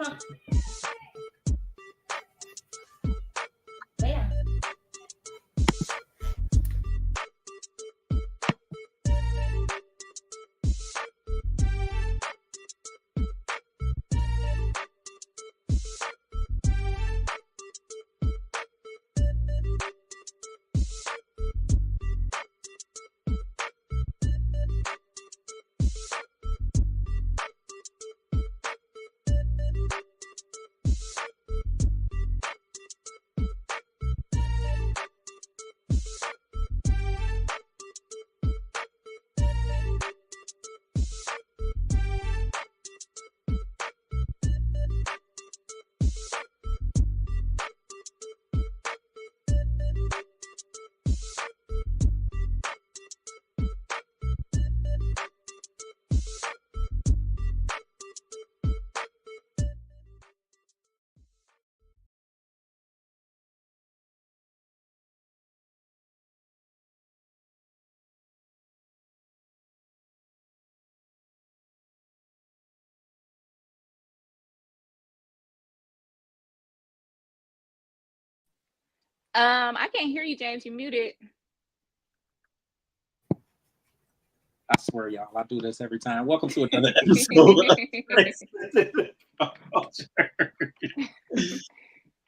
Yeah. I can't hear you, James. You muted. I swear, y'all, I do this every time. Welcome to another episode of Transcending.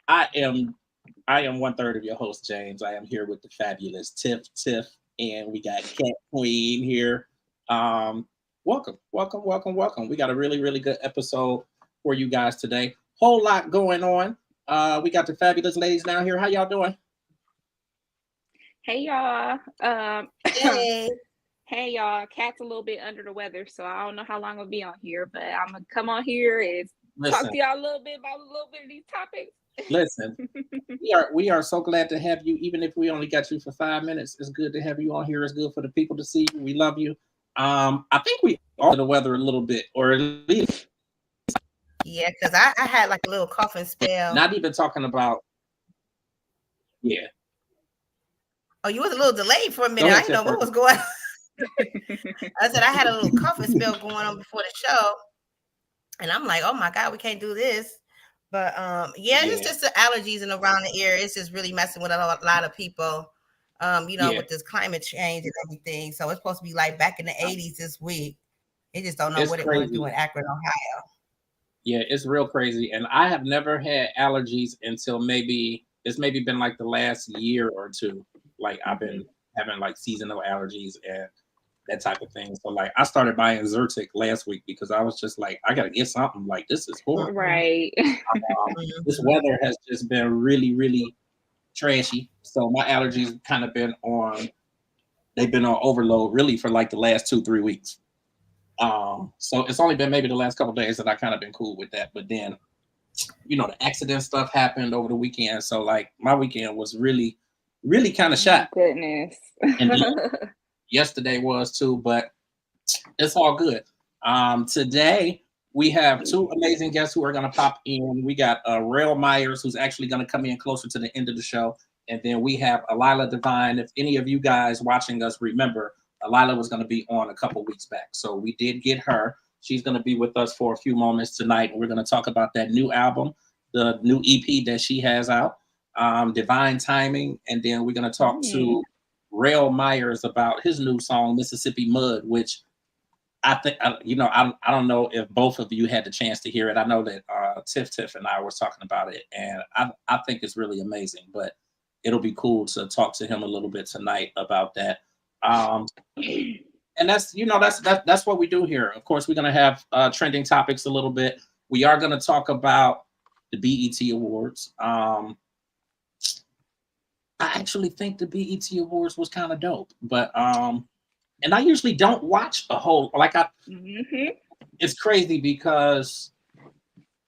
I am 1/3 of your host, James. I am here with the fabulous Tiff, and we got Cat Queen here. Welcome. We got a really, really good episode for you guys today. Whole lot going on. We got the fabulous ladies down here. How y'all doing? Hey, y'all. Hey. Hey, y'all. Cat's a little bit under the weather, so I don't know how long I'll be on here, but I'm going to come on here and talk to y'all a little bit about a little bit of these topics. Listen, we are so glad to have you. Even if we only got you for 5 minutes, it's good to have you on here. It's good for the people to see you. We love you. I think we are the weather a little bit, or at least Yeah, because I had like a little coughing spell. Not even talking about. Yeah. Oh, you was a little delayed for a minute. I didn't know what was going on. I said I had a little coughing spell going on before the show, and I'm like, oh my God, we can't do this. But it's just the allergies and around the ear. It's just really messing with a lot of people. With this climate change and everything. So it's supposed to be like back in the 80s this week. They just don't know what it want to do in Akron, Ohio. Yeah, it's real crazy. And I have never had allergies until it's maybe been like the last year or two. Like I've been having like seasonal allergies and that type of thing. So like I started buying Zyrtec last week because I was just like, I gotta get something. Like this is horrible. Right. This weather has just been really, really trashy. So my allergies kind of been on overload really for like the last 2-3 weeks. So it's only been maybe the last couple of days that I kind of been cool with that. But then, the accident stuff happened over the weekend. So like my weekend was really, really kind of shot. Goodness. And yesterday was too, but it's all good. Today we have two amazing guests who are going to pop in. We got Rell Myers, who's actually going to come in closer to the end of the show. And then we have Alila Divine. If any of you guys watching us remember, Alila was going to be on a couple weeks back. So we did get her. She's going to be with us for a few moments tonight. And we're going to talk about that new album, the new EP that she has out, Divine Timing. And then we're going to talk to Rell Myers about his new song, Mississippi Mud, which I think, I don't know if both of you had the chance to hear it. I know that Tiff and I were talking about it, and I think it's really amazing, but it'll be cool to talk to him a little bit tonight about that. And that's what we do here. Of course, we're going to have trending topics a little bit. We are going to talk about the BET Awards. I actually think the BET Awards was kind of dope, but and I usually don't watch a whole It's crazy because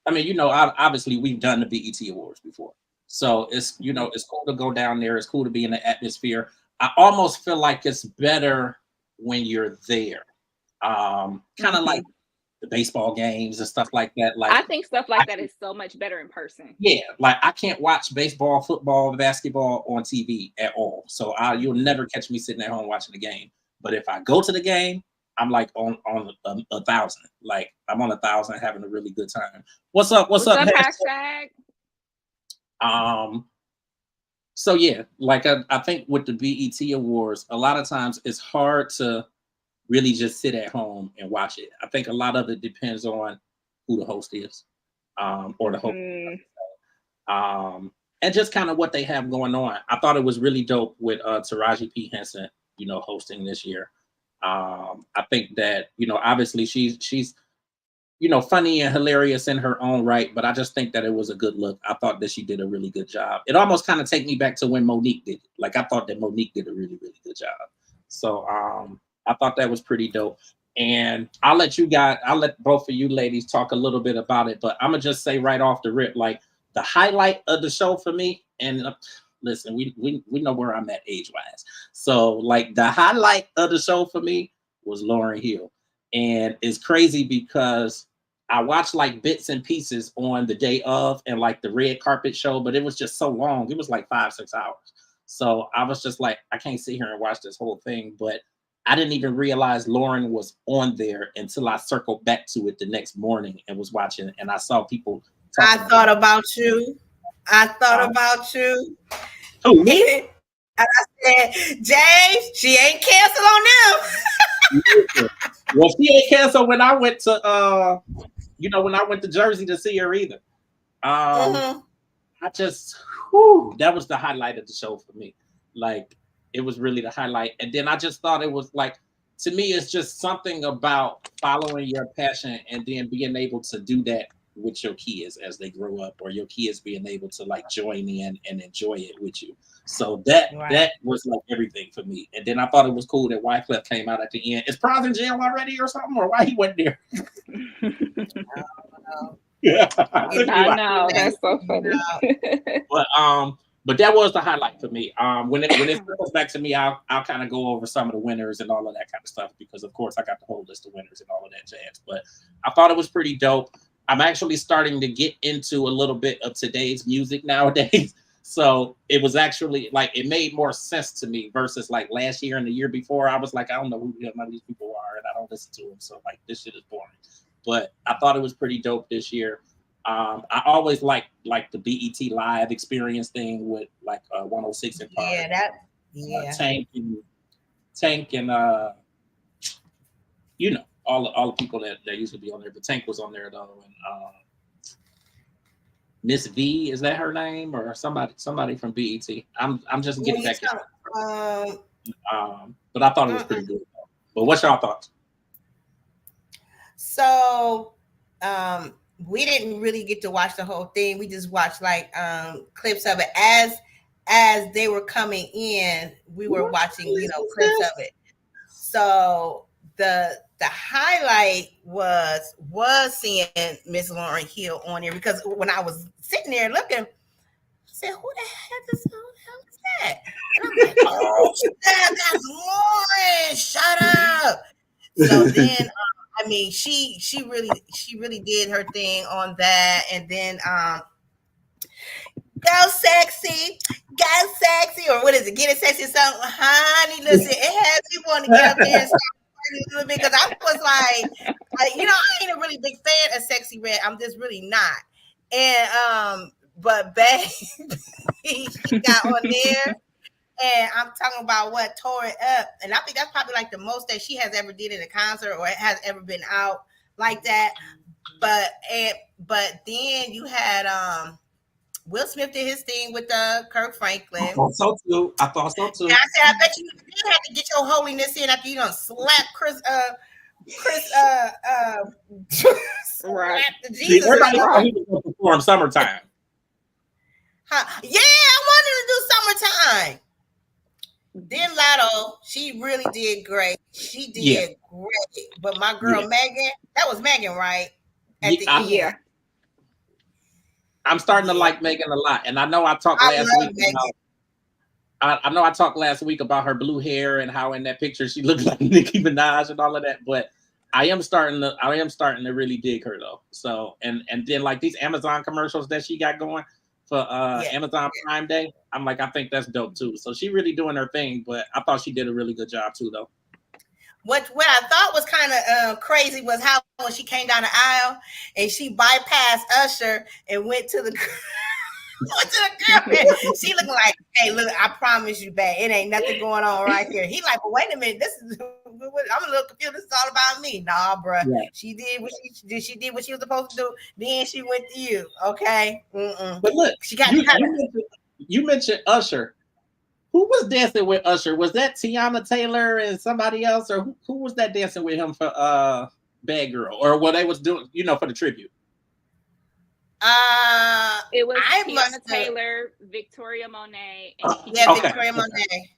obviously we've done the BET Awards before, so it's it's cool to go down there. It's cool to be in the atmosphere. I almost feel like it's better when you're there, kind of like the baseball games and stuff like that. Like I think stuff like that is so much better in person. Yeah, like I can't watch baseball, football, basketball on TV at all. So you'll never catch me sitting at home watching the game. But if I go to the game, I'm like on 1,000. Like I'm on 1,000, having a really good time. What's up? What's up? Hashtag? So yeah, like I think with the BET Awards, a lot of times it's hard to really just sit at home and watch it. I think a lot of it depends on who the host is, or the host, and just kind of what they have going on. I thought it was really dope with Taraji P. Henson, hosting this year. I think that, obviously she's funny and hilarious in her own right, but I just think that it was a good look. I thought that she did a really good job. It almost kind of take me back to when Monique did it. Like I thought that Monique did a really, really good job. So I thought that was pretty dope. And I'll let both of you ladies talk a little bit about it, but I'm gonna just say right off the rip, like the highlight of the show for me, and listen, we know where I'm at age-wise. So like the highlight of the show for me was Lauryn Hill. And it's crazy because I watched like bits and pieces on the day of and like the red carpet show, but it was just so long. It was like 5-6 hours. So I was just like, I can't sit here and watch this whole thing. But I didn't even realize Lauryn was on there until I circled back to it the next morning and was watching, and I saw people. I thought about you. Who, me? I said, James, she ain't canceled on them. Well, she ain't canceled when I went to when I went to Jersey to see her either. I just that was the highlight of the show for me. Like it was really the highlight. And then I just thought it was like, to me, it's just something about following your passion and then being able to do that with your kids as they grow up, or your kids being able to like join in and enjoy it with you. So that was like everything for me. And then I thought it was cool that Wyclef came out at the end. Is Praz in jail already or something, or why he went there? Yeah, I know, that's so funny. But that was the highlight for me. When it circles back to me, I'll kind of go over some of the winners and all of that kind of stuff, because of course I got the whole list of winners and all of that jazz. But I thought it was pretty dope. I'm actually starting to get into a little bit of today's music nowadays. So it was actually like, it made more sense to me versus like last year and the year before. I was like, I don't know who none of these people are and I don't listen to them. So like, this shit is boring. But I thought it was pretty dope this year. I always like the BET Live experience thing with like 106 and Park. Tank and all the people that used to be on there. But Tank was on there though, and Miss V, is that her name, or somebody from BET? I'm just getting back in. But I thought it was pretty good. But what's y'all thoughts? So we didn't really get to watch the whole thing. We just watched like clips of it as they were coming in. We were watching, clips of it. So the highlight was seeing Miss Lauryn Hill on there, because when I was sitting there looking, I said, "Who the hell is that?" And I'm like, "Oh, that's Lauryn! Shut up!" So then. I mean, she really did her thing on that, and then go sexy, or what is it? Get it sexy, something, honey. Listen, it had me want to get up there and start a little bit, because I was like, I ain't a really big fan of Sexy Red. I'm just really not. And but babe, she got on there. And I'm talking about what tore it up. And I think that's probably like the most that she has ever did in a concert, or has ever been out like that. But then you had Will Smith did his thing with Kirk Franklin. I thought so too. And I said, I bet you have to get your holiness in after you done slap Chris right. Jesus. Everybody thought he was going to perform Summertime. Yeah, I wanted to do Summertime. Then Lotto, she really did great. She did great. But my girl Megan, that was Megan, right? At the end. I'm starting to like Megan a lot. And I know I talked last week about, I know I talked last week about her blue hair and how in that picture she looked like Nicki Minaj and all of that. But I am starting to really dig her though. So and then like these Amazon commercials that she got going for Amazon Prime Day, I'm like, I think that's dope too. So she really doing her thing, but I thought she did a really good job too though. what I thought was kind of crazy was how when she came down the aisle and she bypassed Usher and went to the girl. She looking like, hey, look, I promise you, babe, it ain't nothing going on right here. He like, but wait a minute, this is. I'm a little confused. This is all about me. Nah, bruh. Yeah. She did what she did what she was supposed to do. Then she went to you. Okay. But look, she got you mentioned Usher. Who was dancing with Usher? Was that Tiana Taylor and somebody else, or who was that dancing with him for Bad Girl, or what they was doing, for the tribute? It was Tiana Taylor, Victoria Monet, and Victoria Monet.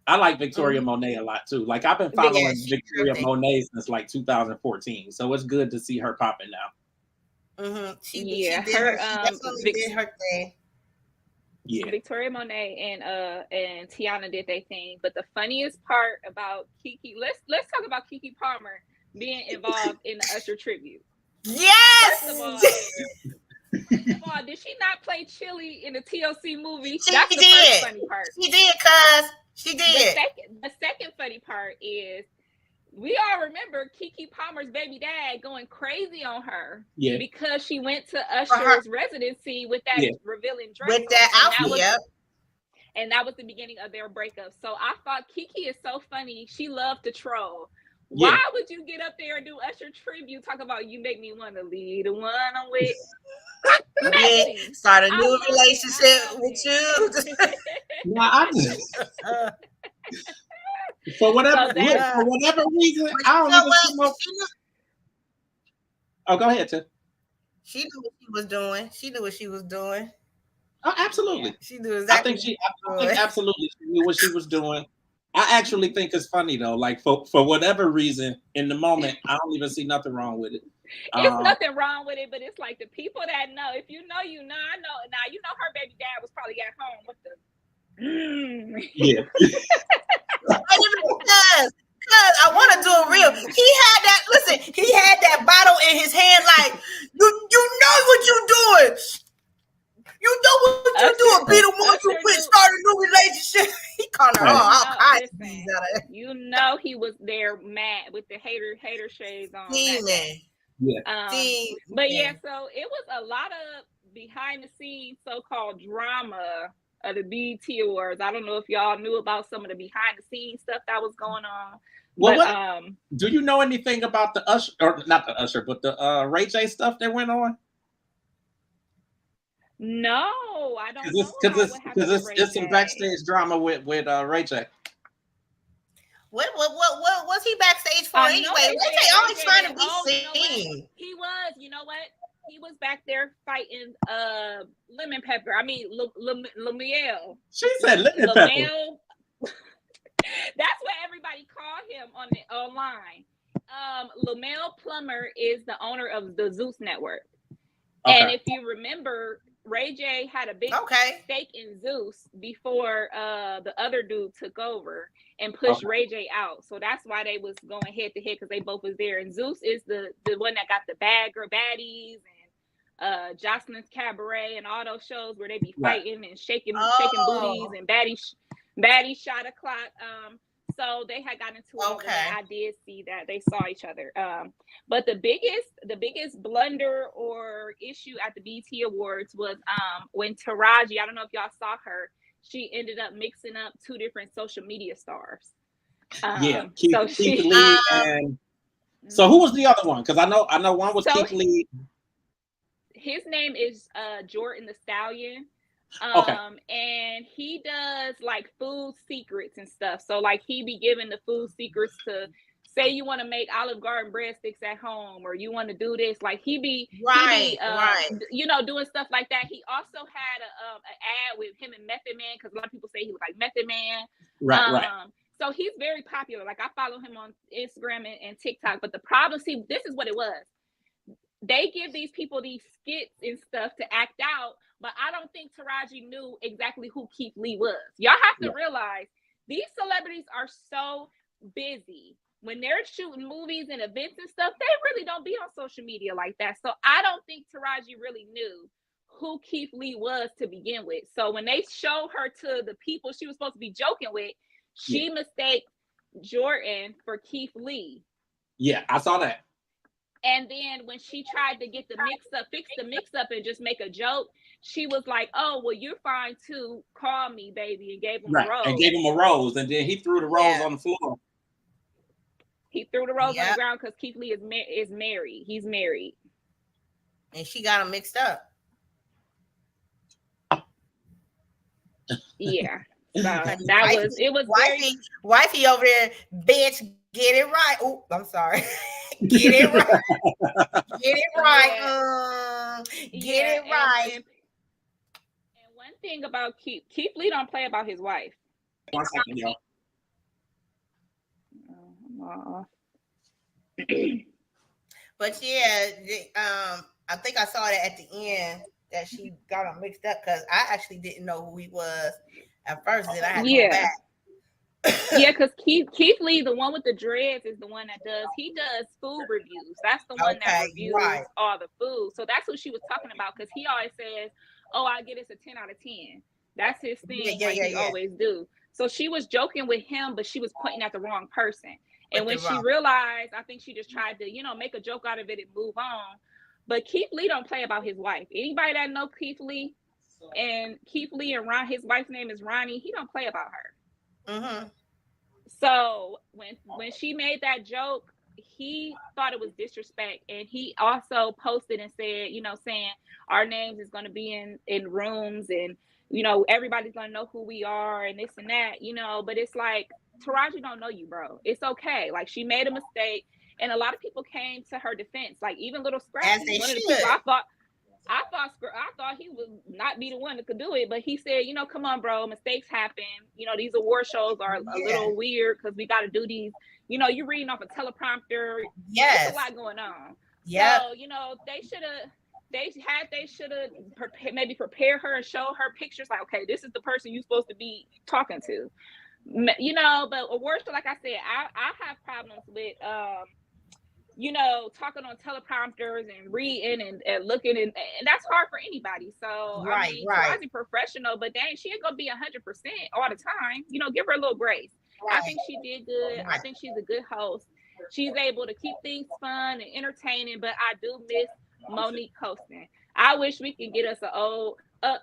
I like Victoria Monet a lot too. Like I've been following Victoria Monet since like 2014, so it's good to see her popping now. She definitely did her thing. Yeah, Victoria Monet and Tiana did their thing. But the funniest part about Keke, let's talk about Keke Palmer being involved in the Usher tribute. Yes. First of all, did she not play Chili in the TLC movie? That's the first funny part. She did, cuz. She did. The second funny part is we all remember Keke Palmer's baby dad going crazy on her because she went to Usher's residency with that revealing dress. With that outfit, and that was the beginning of their breakup. So I thought Keke is so funny. She loved to troll. Yeah. Why would you get up there and do Usher tribute? Talk about you make me want to lead the one I'm with. Start a new relationship with you. No, I just for whatever reason, I don't even know. Oh, go ahead, Tim. She knew what she was doing. Oh, absolutely. Yeah, she knew exactly. I think absolutely she knew what she was doing. I actually think it's funny though. Like for whatever reason, in the moment, I don't even see nothing wrong with it. It's nothing wrong with it, but it's like the people that know. If you know, you know. I know. Now you know her baby dad was probably at home with the. Yeah. Cause I want to do it real. He had that. Listen, he had that bottle in his hand. Like you know what you're doing. You know what you're doing. Be the one you quit, start a new relationship. He called her all kinds of things out of it. You know he was there mad with the hater shades on. But yeah, so it was a lot of behind the scenes so-called drama of the BET Awards. I don't know if y'all knew about some of the behind the scenes stuff that was going on. Well, but, do you know anything about the Usher, or not the Usher, but the Ray J stuff that went on? No, I don't know. Because it's some backstage drama with Ray J. What was he backstage for anyway? Ray J always trying to be seen. He was, you know what? He was back there fighting Lemon Pepper. I mean, Lamiel. She said Lemon Pepper. That's what everybody called him online. Lamel Plummer is the owner of the Zeus Network. Okay. And if you remember, Ray J had a big stake in Zeus before the other dude took over and pushed Ray J out. So that's why they was going head to head, because they both was there. And Zeus is the one that got the Bad Girl Baddies and Jocelyn's Cabaret and all those shows where they be fighting and shaking booties and Baddie Shot O'Clock. So they had gotten into it. I did see that they saw each other. But the biggest blunder or issue at the BET Awards was when Taraji, I don't know if y'all saw her, she ended up mixing up two different social media stars. Keith Lee and so who was the other one? Because I know one was Keith Lee. His name is Jordan the Stallion. And he does like food secrets and stuff. So like he be giving the food secrets to, say you want to make Olive Garden breadsticks at home, or you want to do this, like he be doing stuff like that. He also had an ad with him and Method Man, because a lot of people say he was like Method Man. Right. So he's very popular. Like I follow him on Instagram and TikTok. But the problem, this is what it was. They give these people these skits and stuff to act out, but I don't think Taraji knew exactly who Keith Lee was. Y'all have to realize these celebrities are so busy. When they're shooting movies and events and stuff, they really don't be on social media like that. So I don't think Taraji really knew who Keith Lee was to begin with. So when they showed her to the people she was supposed to be joking with, she mistaked Jordan for Keith Lee. Yeah, I saw that. And then when she tried to get the fix the mix up and just make a joke, she was like, "Oh, well, you're fine too. Call me, baby," and gave him a rose. And gave him a rose, and then he threw the rose on the floor. He threw the rose on the ground because Keith Lee is married. He's married, and she got him mixed up. Yeah, so it was wifey over there, bitch. Get it right. Oh, I'm sorry. Get it right. Get it right. Get it right. And one thing about Keith Lee don't play about his wife. 1 second, yo. But yeah, I think I saw that at the end that she got him mixed up because I actually didn't know who he was at first. Then I had to go back. Yeah, because Keith Lee, the one with the dreads, is the one that does food reviews. That's the one that reviews all the food. So that's what she was talking about, because he always says, "Oh, I get it's a 10 out of 10." That's his thing. He always do. So she was joking with him, but she was pointing at the wrong person. And when she realized, I think she just tried to, make a joke out of it and move on. But Keith Lee don't play about his wife. Anybody that know Keith Lee and Ron, his wife's name is Ronnie, he don't play about her. Mm-hmm. So when she made that joke, he thought it was disrespect, and he also posted and said, saying our names is going to be in rooms, and everybody's going to know who we are and this and that, but it's like, Taraji don't know you, bro. It's okay. Like, she made a mistake, and a lot of people came to her defense, like even Little Scrappy, one of the people I thought he would not be the one that could do it, but he said, come on, bro, mistakes happen. These award shows are a little weird because we got to do these. You're reading off a teleprompter. Yes, there's a lot going on. Yeah. So they should have maybe prepare her and show her pictures. Like, okay, this is the person you're supposed to be talking to. But award show, like I said, I have problems with talking on teleprompters and reading and looking, and that's hard for anybody. So Taraji professional, but dang, she ain't gonna be 100% all the time. Give her a little grace. Right. I think she did good. Right. I think she's a good host. She's able to keep things fun and entertaining, but I do miss Monique hosting. I wish we could get us an old no.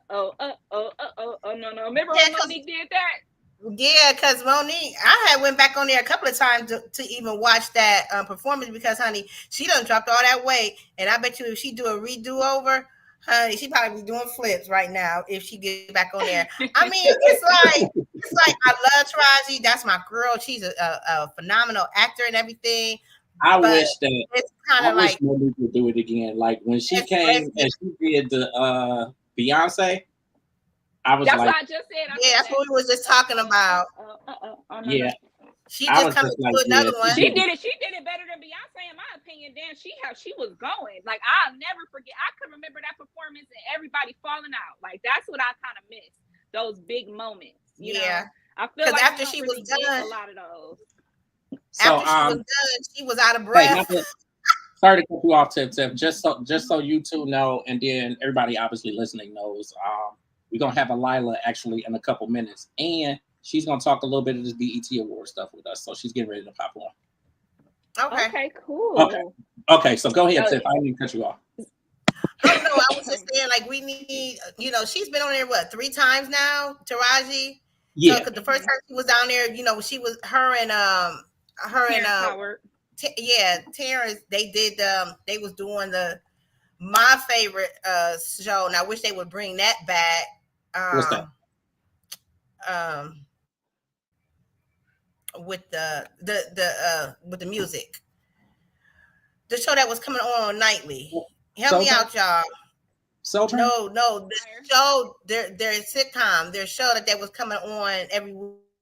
Remember when Monique did that? Yeah, because Monique, I had went back on there a couple of times to even watch that performance, because, honey, she done dropped all that weight, and I bet you if she do a redo over, honey, she probably be doing flips right now if she get back on there. I mean, it's like I love Taraji. That's my girl. She's a phenomenal actor and everything. I wish that it's kind of like Monique would do it again. Like when she came and she did the Beyonce. That's what I just said. That's what we was just talking about. Yeah. She just coming to another one. She did it better than Beyonce, in my opinion. Damn, she was going. Like, I'll never forget. I can remember that performance and everybody falling out. Like, that's what I kind of miss. Those big moments. You know? I feel like after she was done, a lot of those. So, after she was done, she was out of breath. Sorry to cut you off, Tip. Just so you two know, and then everybody obviously listening knows, we're going to have Alila actually in a couple minutes, and she's going to talk a little bit of this BET Award stuff with us, so she's getting ready to pop on. Okay, cool. Okay, so go ahead, Tiff. I didn't even cut you off. Oh, no, I was just saying, like, we need, she's been on there, 3 times now, Taraji? Yeah. So, the first time she was down there, she was, Terrence, they did, they was doing my favorite show, and I wish they would bring that back. What's that? With the music, the show that was coming on nightly. Help me out, y'all. No, the show, their sitcom, their show that was coming on every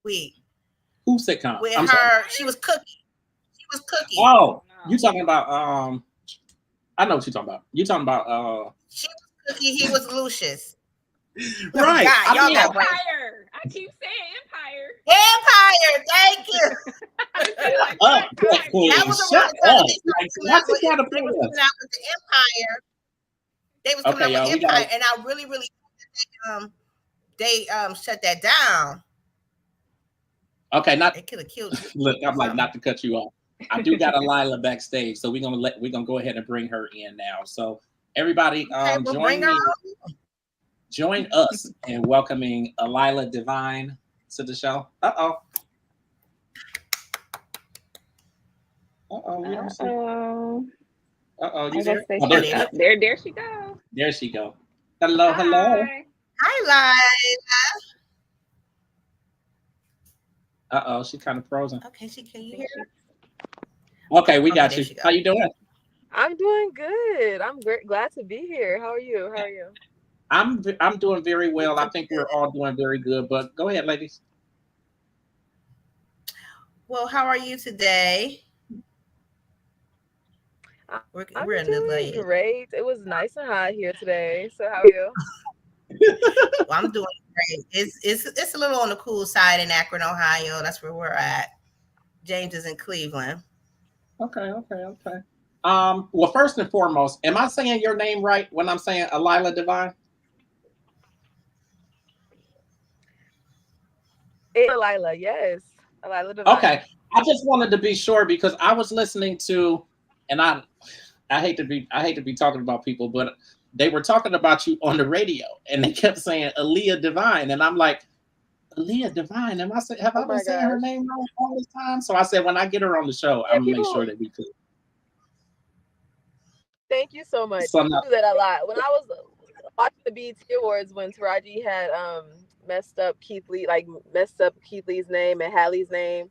week. Who's sitcom? With her, she was cooking. Oh, you talking about I know what you're talking about. You're talking about she was Cookie, he was Lucius. Right. God, y'all got Empire. I keep saying Empire. Empire, thank you. That was around the time they was coming out with the Empire. They was coming out with Empire, and I really, really they shut that down. Okay, not It could have killed you. look. I'm like not to cut you off. I do got a Lila backstage, so we're gonna go ahead and bring her in now. So everybody, Okay, we'll bring her on. join us in welcoming Lila Divine to the show. We don't see. You there? Say Oh, there she go. There she go. Hello. Hi, Lila. She kind of frozen. Okay, can you hear her? Okay, we got you. How you doing? I'm doing good. I'm glad to be here. How are you? I'm doing very well. I think we're all doing very good. But go ahead, ladies. Well, how are you today? I'm doing great. It was nice and hot here today. So how are you? Well, I'm doing great. It's a little on the cool side in Akron, Ohio. That's where we're at. James is in Cleveland. Okay. Well, first and foremost, am I saying your name right when I'm saying Lila Divine? It's Lila, yes. Lila Divine. Okay. I just wanted to be sure because I was listening to, and I hate to be talking about people, but they were talking about you on the radio, and they kept saying Aaliyah Divine, and I'm like, Aaliyah Divine. Have I been saying her name wrong all this time? So I said, when I get her on the show, I'm gonna make sure that we could. Thank you so much. So people do that a lot. When I was watching the BET Awards, when Taraji had messed up Keith Lee's name and Hallie's name,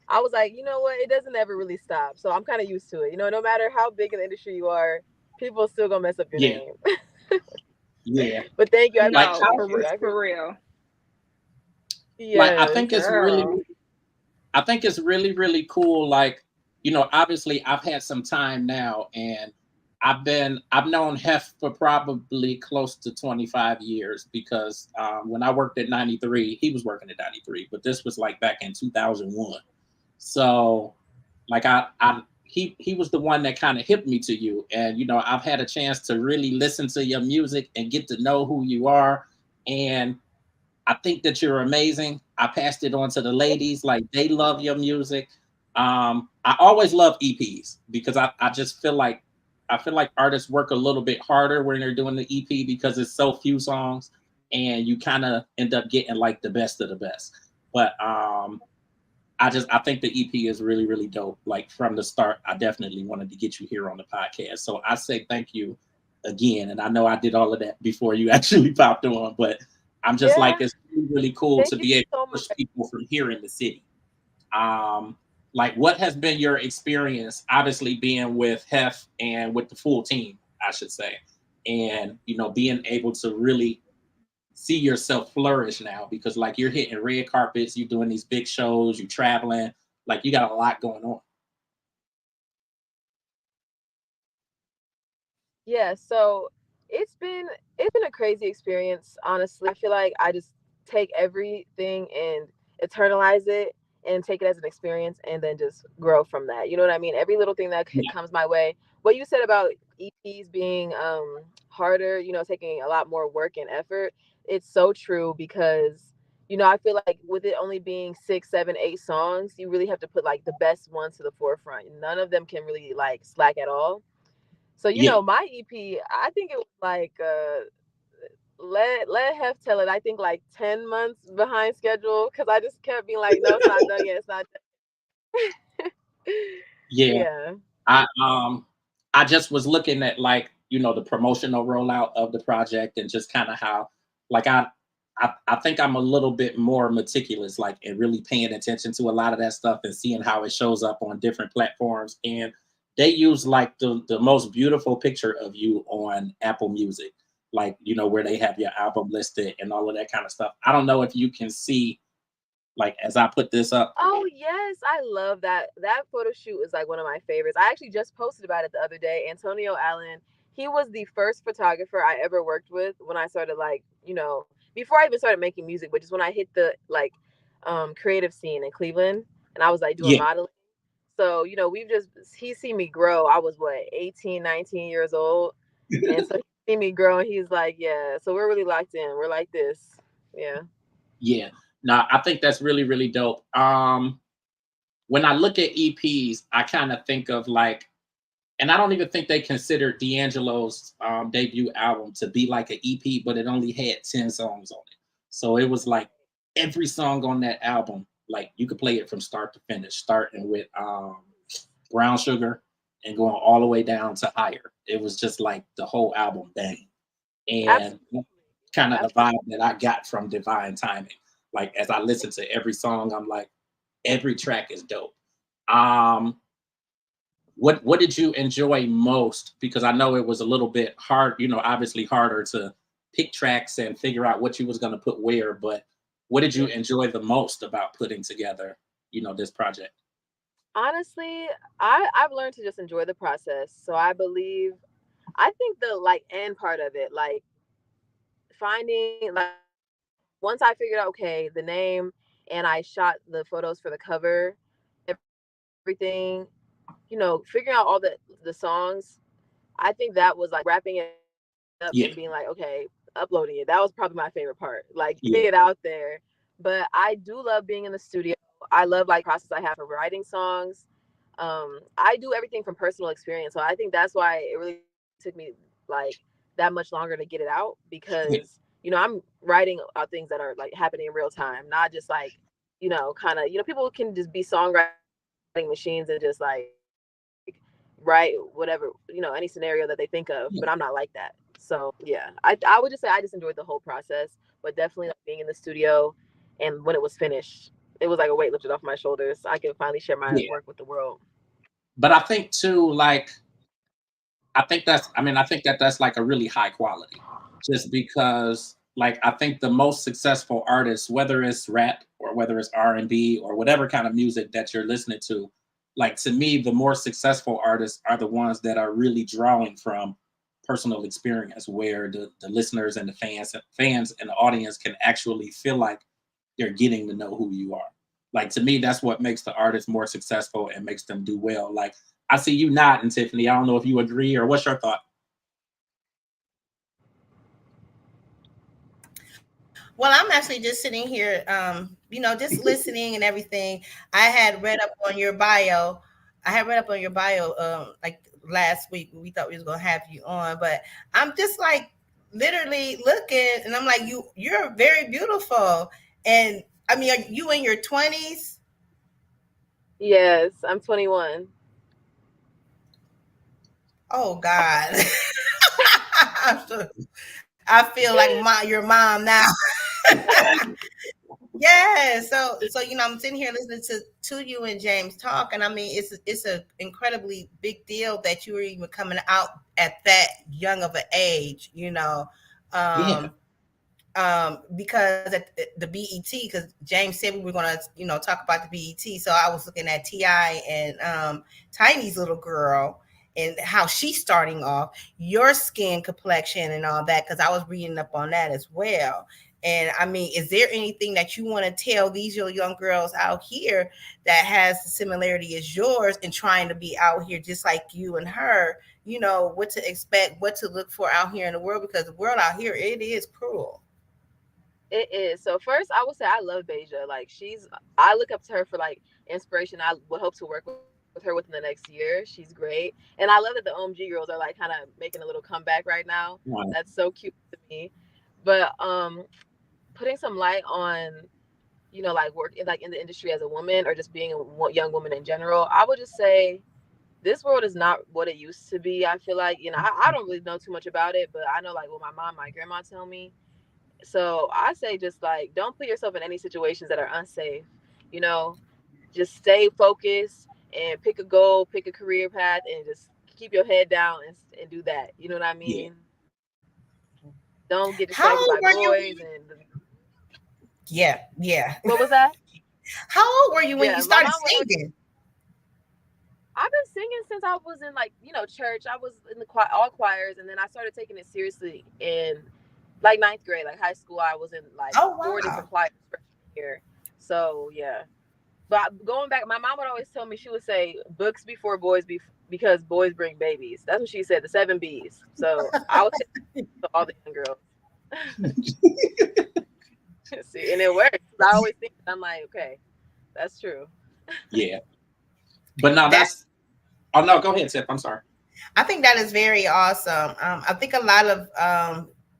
I was like, you know what? It doesn't ever really stop. So I'm kind of used to it. No matter how big in the industry you are, people still gonna mess up your name. Yeah. But thank you. For real. Yeah. Like I think it's really, really cool. Like, obviously I've had some time now, and I've known Hef for probably close to 25 years because when I worked at 93, he was working at 93, but this was like back in 2001. So like he was the one that kind of hipped me to you. And, I've had a chance to really listen to your music and get to know who you are. And I think that you're amazing. I passed it on to the ladies. Like they love your music. I always love EPs because I just feel like artists work a little bit harder when they're doing the EP because it's so few songs and you kind of end up getting like the best of the best. But I think the EP is really, really dope. Like from the start, I definitely wanted to get you here on the podcast. So I say thank you again. And I know I did all of that before you actually popped on, but I'm just like, it's really, really cool to be able to push people from here in the city. Like what has been your experience, obviously being with Hef and with the full team, I should say, and, being able to really see yourself flourish now because like you're hitting red carpets, you're doing these big shows, you're traveling, like you got a lot going on. Yeah, so it's been a crazy experience, honestly. I feel like I just take everything and internalize it and take it as an experience and then just grow from that. You know what I mean? Every little thing that comes my way. What you said about EPs being harder, taking a lot more work and effort, it's so true because I feel like with it only being 6, 7, 8 songs, you really have to put like the best ones to the forefront. None of them can really like slack at all. So my EP, I think it was like let Hef tell it. I think like 10 months behind schedule because I just kept being like, no, it's not done yet. It's not done. Yeah. I just was looking at like the promotional rollout of the project and just kind of how like I think I'm a little bit more meticulous, like and really paying attention to a lot of that stuff and seeing how it shows up on different platforms. And they use like the most beautiful picture of you on Apple Music, like, where they have your album listed and all of that kind of stuff. I don't know if you can see, like, as I put this up. Oh, yes. I love that. That photo shoot is like one of my favorites. I actually just posted about it the other day. Antonio Allen, he was the first photographer I ever worked with when I started like, before I even started making music, which is when I hit the like creative scene in Cleveland and I was like doing modeling. So, he's seen me grow. I was 18, 19 years old. And so he's seen me grow and he's like, yeah, so we're really locked in. We're like this. Yeah. Yeah. No, I think that's really, really dope. When I look at EPs, I kind of think of like, and I don't even think they considered D'Angelo's debut album to be like an EP, but it only had 10 songs on it. So it was like every song on that album, like you could play it from start to finish, starting with Brown Sugar and going all the way down to Higher. It was just like the whole album bang. And kind of the vibe that I got from Divine Timing. Like as I listen to every song, I'm like, every track is dope. What did you enjoy most? Because I know it was a little bit hard, obviously harder to pick tracks and figure out what you was going to put where, but what did you enjoy the most about putting together, this project? Honestly, I've learned to just enjoy the process. So I think the like end part of it, like finding like once I figured out okay, the name and I shot the photos for the cover, everything, figuring out all the songs, I think that was like wrapping it up and being like, okay, uploading it. That was probably my favorite part. Like getting it out there. But I do love being in the studio. I love like process I have for writing songs. I do everything from personal experience. So I think that's why it really took me like that much longer to get it out because, I'm writing about things that are like happening in real time, not just like, kind of, people can just be songwriting machines and just like write whatever, any scenario that they think of, but I'm not like that. So yeah, I would just say I just enjoyed the whole process, but definitely like being in the studio and when it was finished, it was like a weight lifted off my shoulders. I could finally share my work with the world. But I think too, like, I think that's like a really high quality, just because like I think the most successful artists, whether it's rap or whether it's R&B or whatever kind of music that you're listening to, like to me, the more successful artists are the ones that are really drawing from personal experience, where the listeners and the fans and the audience can actually feel like they're getting to know who you are. Like to me, that's what makes the artist more successful and makes them do well. Like I see you nodding, Tiffany. I don't know if you agree or what's your thought? Well, I'm actually just sitting here, just listening and everything. I had read up on your bio. Like last week. We thought we was gonna have you on, but I'm just like literally looking, and I'm like, you're very beautiful. And I mean, are you in your 20s? Yes, I'm 21. Oh God. I feel like your mom now. Yeah, so I'm sitting here listening to you and James talk, and I mean it's an incredibly big deal that you were even coming out at that young of an age, because at the BET, because James said we were gonna talk about the BET, so I was looking at T.I. and Tiny's little girl and how she's starting off, your skin complexion and all that, because I was reading up on that as well. And I mean, is there anything that you want to tell these young girls out here that has the similarity as yours and trying to be out here just like you and her, what to expect, what to look for out here in the world, because the world out here, it is cruel. It is. So first I would say I love Beja. Like I look up to her for like inspiration. I would hope to work with her within the next year. She's great. And I love that the OMG girls are like kind of making a little comeback right now. Right. That's so cute to me. But putting some light on, like work like in the industry as a woman or just being a young woman in general, I would just say this world is not what it used to be. I feel like, I don't really know too much about it, but I know like what my mom, my grandma tell me. So I say just like don't put yourself in any situations that are unsafe. Just stay focused and pick a goal, pick a career path, and just keep your head down and do that. You know what I mean? Yeah. Don't get distracted by boys Yeah. What was that? How old were you when you started singing? I've been singing since I was in like, church. I was in the all choirs, and then I started taking it seriously in like 9th grade, like high school. I was in like 4 different choirs here. So yeah. But going back, my mom would always tell me, she would say, books before boys because boys bring babies. That's what she said, the 7 B's. So I would say to all the young girls. See, and it works. I always think, I'm like, okay, that's true. Yeah. But now that's, oh no, go ahead, Tiff. I'm sorry. I think that is very awesome. I think a lot of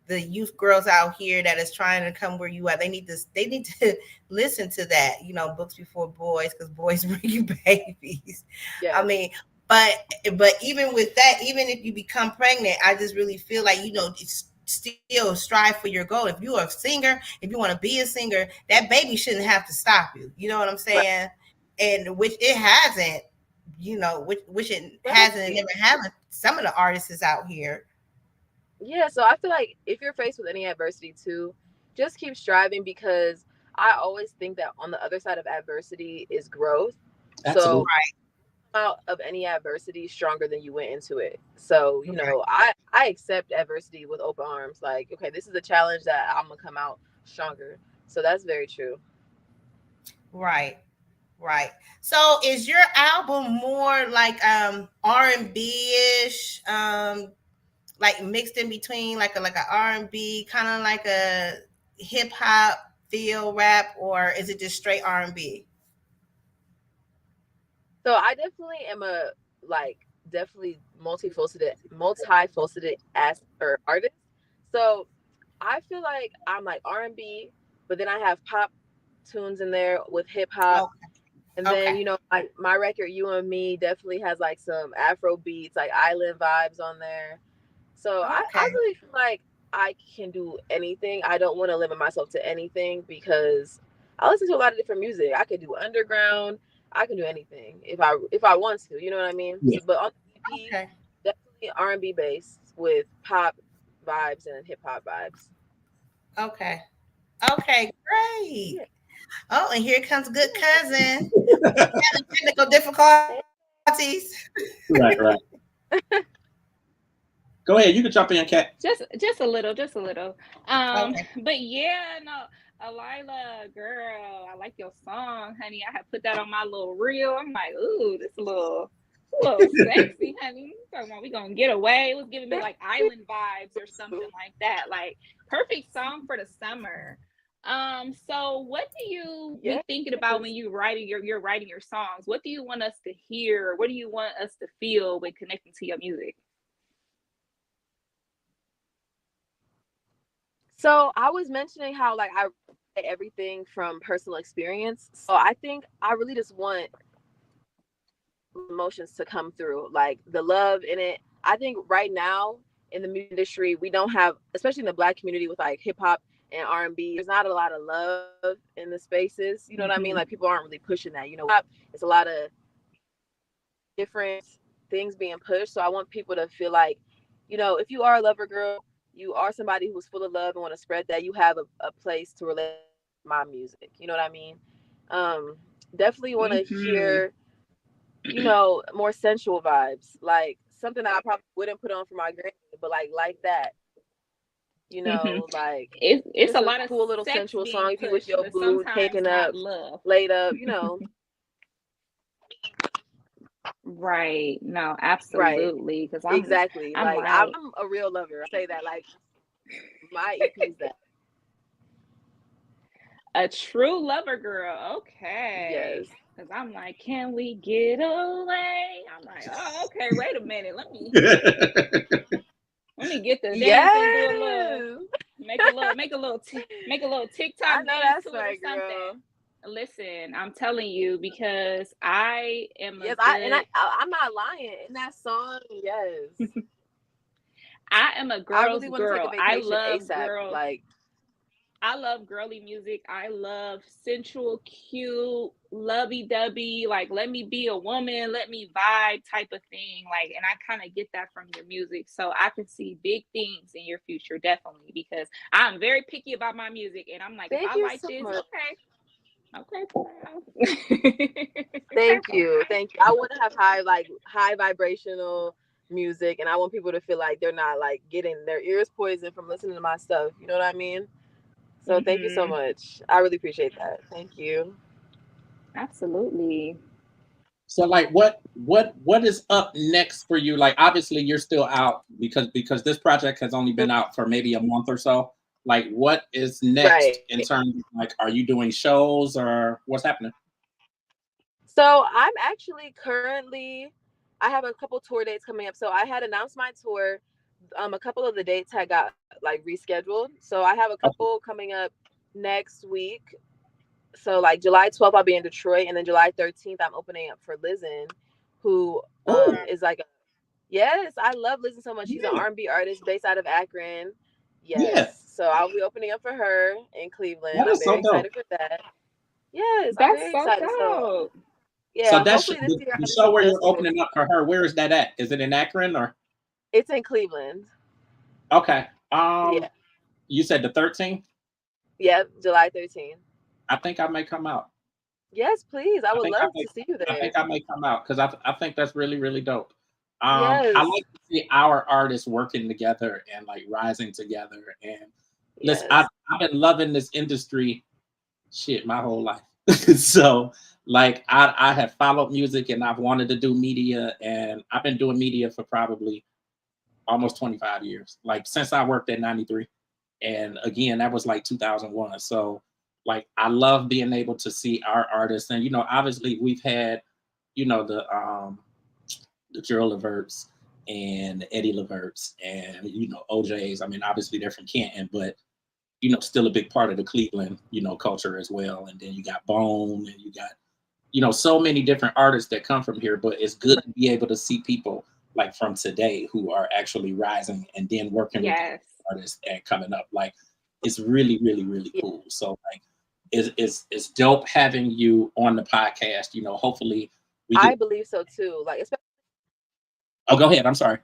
the youth girls out here that is trying to come where you are, they need to listen to that, you know, books before boys, because boys bring you babies. Yeah. I mean, but even with that, even if you become pregnant, I just really feel like, you know, it's still strive for your goal. If you're a singer, if you want to be a singer, that baby shouldn't have to stop you. You know what I'm saying? Right. And which it hasn't, you know, which it hasn't and never haven't. Some of the artists out here. Yeah, so I feel like if you're faced with any adversity too, just keep striving, because I always think that on the other side of adversity is growth. Absolutely. So out of any adversity stronger than you went into it. So, you know, I accept adversity with open arms. Like, okay, this is a challenge that I'm gonna come out stronger. So that's very true. Right. So is your album more like R&B-ish, like mixed in between like a R&B, kind of like a hip hop feel rap, or is it just straight R&B? So I definitely am a definitely multifaceted artist. So I feel like I'm like R&B, but then I have pop tunes in there with hip hop. Okay. And then, you know, my record, You and Me, definitely has like some Afro beats, like island vibes on there. So I really feel like I can do anything. I don't want to limit myself to anything, because I listen to a lot of different music. I could do underground. I can do anything if I want to. You know what I mean? Yeah. But on the EP, definitely R&B based with pop vibes and hip hop vibes. Okay, great. Yeah. Oh, and here comes good cousin. Having technical difficulties. Right. Go ahead, you can jump in, Kat. Just a little. But yeah, no, Alila, girl, I like your song, honey. I had put that on my little reel. I'm like, ooh, this a little sexy, honey. Talking about we gonna get away. It was giving me like island vibes or something like that. Like perfect song for the summer. So what do you be thinking about when you're writing your songs? What do you want us to hear? What do you want us to feel when connecting to your music? So I was mentioning how like I write everything from personal experience. So I think I really just want emotions to come through, like the love in it. I think right now in the music industry, we don't have, especially in the Black community with like hip hop and R&B, there's not a lot of love in the spaces. You know what I mean? Like people aren't really pushing that. You know, it's a lot of different things being pushed. So I want people to feel like, you know, if you are a lover girl, you are somebody who's full of love and want to spread that, you have a place to relate to my music. You know what I mean? Definitely want to hear, you know, more sensual vibes, like something that I probably wouldn't put on for my granny, but like that. You know, like it's a lot of cool little sensual song. If you with your boo, taking up, laid up, you know. Right. No, absolutely. Because I'm exactly I'm a real lover. I say that like my EP is that. A true lover girl. Okay. Yes. Because I'm like, can we get away? I'm like, oh, okay. Wait a minute. Let me get the dance and do a little, make a little TikTok. I know that's right, girl. Something. Listen, I'm telling you, because I am. I'm not lying. In that song, yes. I am a girl's girl. I love ASAP, girls. Like, I love girly music. I love sensual, cute, lovey-dovey, like let me be a woman, let me vibe type of thing. Like, and I kind of get that from your music. So I can see big things in your future, definitely, because I'm very picky about my music. And I'm like, if I like this, Thank you. I want to have high vibrational music, and I want people to feel like they're not like getting their ears poisoned from listening to my stuff. You know what I mean? So thank you so much. I really appreciate that. Thank you. Absolutely. So like what is up next for you? Like obviously you're still out because this project has only been out for maybe a month or so. Like, what is next in terms of, like, are you doing shows or what's happening? So I'm actually currently, I have a couple tour dates coming up. So I had announced my tour. A couple of the dates had got like rescheduled. So I have a couple coming up next week. So like July 12th, I'll be in Detroit, and then July 13th, I'm opening up for Lizen, who is like, yes, I love Lizen so much. She's an R&B artist based out of Akron. Yes. Yeah. So I'll be opening up for her in Cleveland. I'm very excited for that. Yes, I'm very excited. So yeah, so that's hopefully this year. The show where you're opening up for her, where is that at? Is it in Akron or? It's in Cleveland. Okay. Yeah. You said the 13th? Yep, July 13th. I think I may come out. Yes, please. I would love to see you there. I think I may come out because I think that's really, really dope. Yes. I like to see our artists working together and like rising together. And listen, I've been loving this industry shit my whole life. So like I have followed music and I've wanted to do media, and I've been doing media for probably almost 25 years, like since I worked at 93. And again, that was like 2001. So like I love being able to see our artists. And obviously we've had the Gerald Leverts and Eddie Leverts and OJs. I mean, obviously they're from Canton, but still a big part of the Cleveland culture as well. And then you got Bone, and you got so many different artists that come from here. But it's good to be able to see people like from today who are actually rising and then working with artists and coming up. Like it's really, really, really cool. So like it's dope having you on the podcast. Hopefully I believe so too. Like especially. Oh, go ahead. I'm sorry.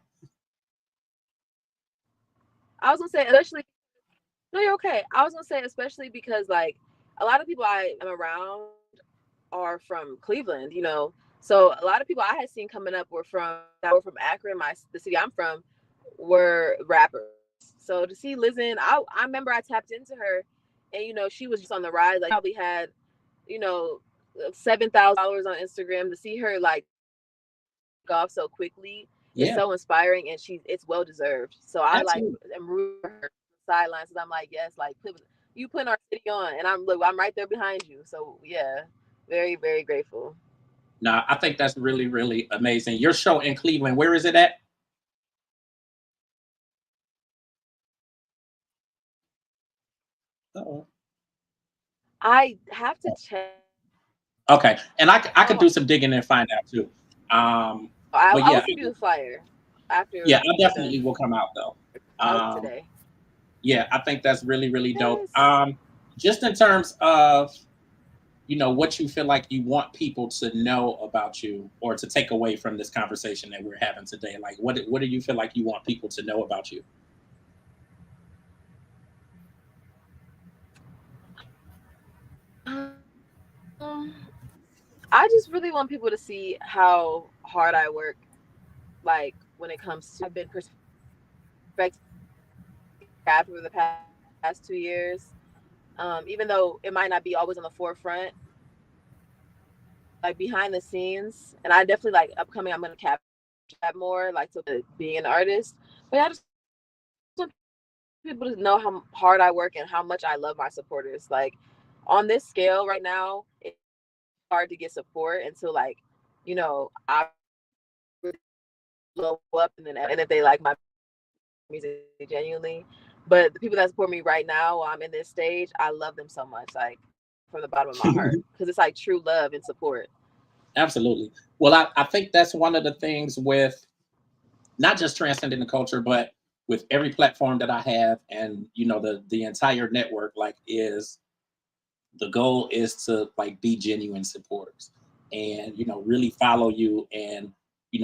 I was gonna say, especially. No, you're okay. I was gonna say, especially because like a lot of people I am around are from Cleveland, So a lot of people I had seen coming up were from Akron, the city I'm from, were rappers. So to see Lizen, I remember I tapped into her, and she was just on the rise. Like probably had, 7,000 followers on Instagram. To see her like go off so quickly is so inspiring, and it's well deserved. So I like am rooting for her sidelines, because I'm like, yes, like you putting our city on, and I'm right there behind you. So yeah, very, very grateful. No, I think that's really, really amazing. Your show in Cleveland, where is it at? Uh-oh. I have to check. Okay, and I could do some digging and find out too. I'll send you the flyer after. Yeah, I definitely will come out though. Today. Yeah, I think that's really, really dope. Just in terms of what you feel like you want people to know about you or to take away from this conversation that we're having today. Like what do you feel like you want people to know about you? I just really want people to see how hard I work. Like when it comes to, I've been perspective for the past 2 years. Even though it might not be always on the forefront, like behind the scenes, and I definitely like upcoming, I'm gonna capture that more, like to being an artist. But I just want people to know how hard I work and how much I love my supporters. Like on this scale right now, it's hard to get support until like, I really blow up, and if they like my music genuinely. But the people that support me right now while I'm in this stage, I love them so much, like from the bottom of my heart, because it's like true love and support. Absolutely. Well, I think that's one of the things with not just Transcending the Culture, but with every platform that I have, and the entire network, like is the goal is to like be genuine supporters and really follow you and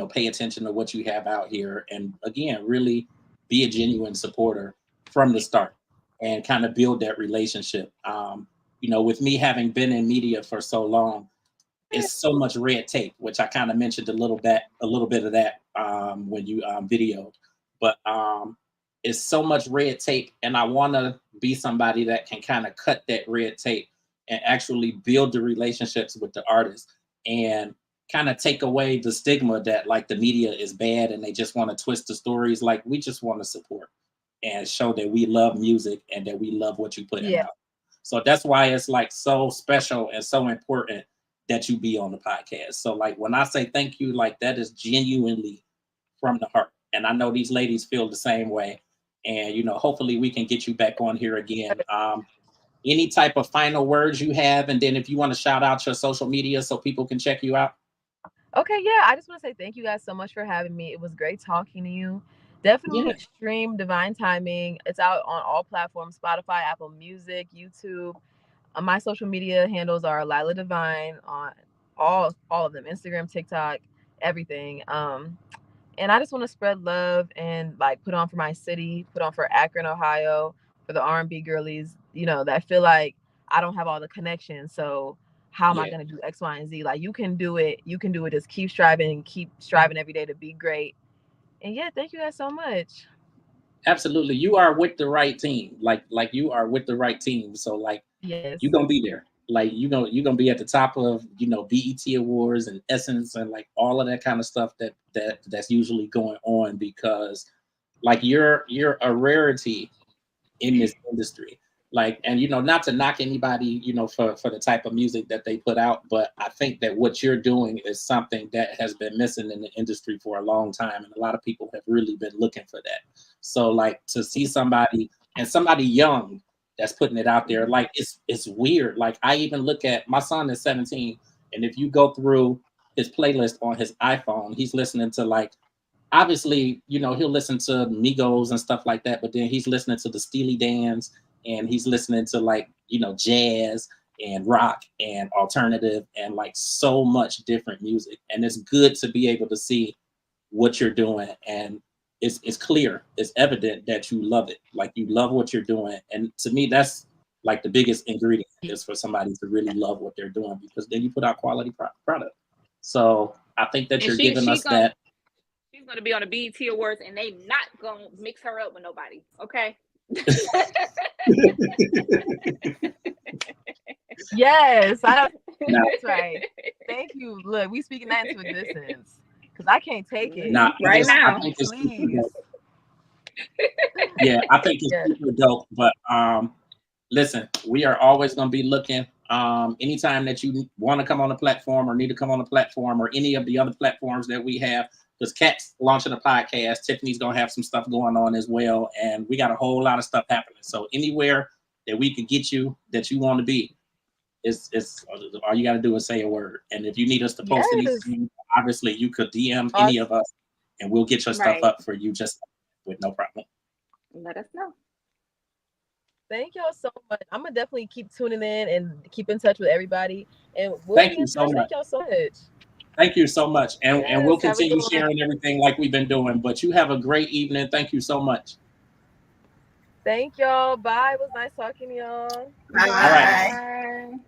pay attention to what you have out here, and again really be a genuine supporter from the start and kind of build that relationship. With me having been in media for so long, it's so much red tape, which I kind of mentioned a little bit of that when you videoed, but it's so much red tape, and I want to be somebody that can kind of cut that red tape and actually build the relationships with the artists and kind of take away the stigma that like the media is bad and they just want to twist the stories. Like we just want to support. and show that we love music and that we love what you put out. So that's why it's like so special and so important that you be on the podcast. So like when I say thank you, like that is genuinely from the heart. And I know these ladies feel the same way. And, you know, hopefully we can get you back on here again. Any type of final words you have, and then if you want to shout out your social media so people can check you out. Okay, yeah, I just want to say thank you guys so much for having me. It was great talking to you. Definitely stream Divine Timing. It's out on all platforms: Spotify, Apple Music, YouTube. My social media handles are Lila Divine on all of them: Instagram, TikTok, everything. And I just want to spread love and like put on for my city, put on for Akron, Ohio, for the R&B girlies, you know, that feel like I don't have all the connections. So how am I going to do X, Y, and Z? Like, you can do it. You can do it. Just keep striving every day to be great. And yeah, thank you guys so much. Absolutely. You are with the right team. Like you are with the right team. So like, you're going to be there. Like you're gonna be at the top of, you know, BET Awards and Essence and like all of that kind of stuff that's usually going on, because like you're a rarity in this industry. Like, and you know, not to knock anybody, you know, for the type of music that they put out, but I think that what you're doing is something that has been missing in the industry for a long time, and a lot of people have really been looking for that. So like to see somebody young that's putting it out there, like it's weird. Like I even look at my son is 17, and if you go through his playlist on his iPhone, he's listening to like, obviously, you know, he'll listen to Migos and stuff like that, but then he's listening to the Steely Dans, and he's listening to like, you know, jazz and rock and alternative and like so much different music. And it's good to be able to see what you're doing, and it's clear, it's evident that you love it. Like you love what you're doing. And to me, that's like the biggest ingredient, is for somebody to really love what they're doing, because then you put out quality product. So I think that you're giving us that. She's going to be on the BET Awards, and they not going to mix her up with nobody. Okay. Yes, that's right. Thank you. Look, we speaking that into existence, because I can't take it right now. Please. Yeah, I think it's super dope. But listen, we are always going to be looking. Anytime that you want to come on the platform or need to come on the platform or any of the other platforms that we have, because Kat's launching a podcast, Tiffany's going to have some stuff going on as well, and we got a whole lot of stuff happening. So anywhere that we could get you that you want to be, it's all you got to do is say a word. And if you need us to post anything, obviously you could DM any of us, and we'll get your stuff up for you just with no problem. Let us know. Thank y'all so much. I'm gonna definitely keep tuning in and keep in touch with everybody. And thank you so much. Thank y'all so much. Thank you so much. And we'll continue sharing everything like we've been doing. But you have a great evening. Thank you so much. Thank y'all. Bye. It was nice talking to y'all. Bye. All right.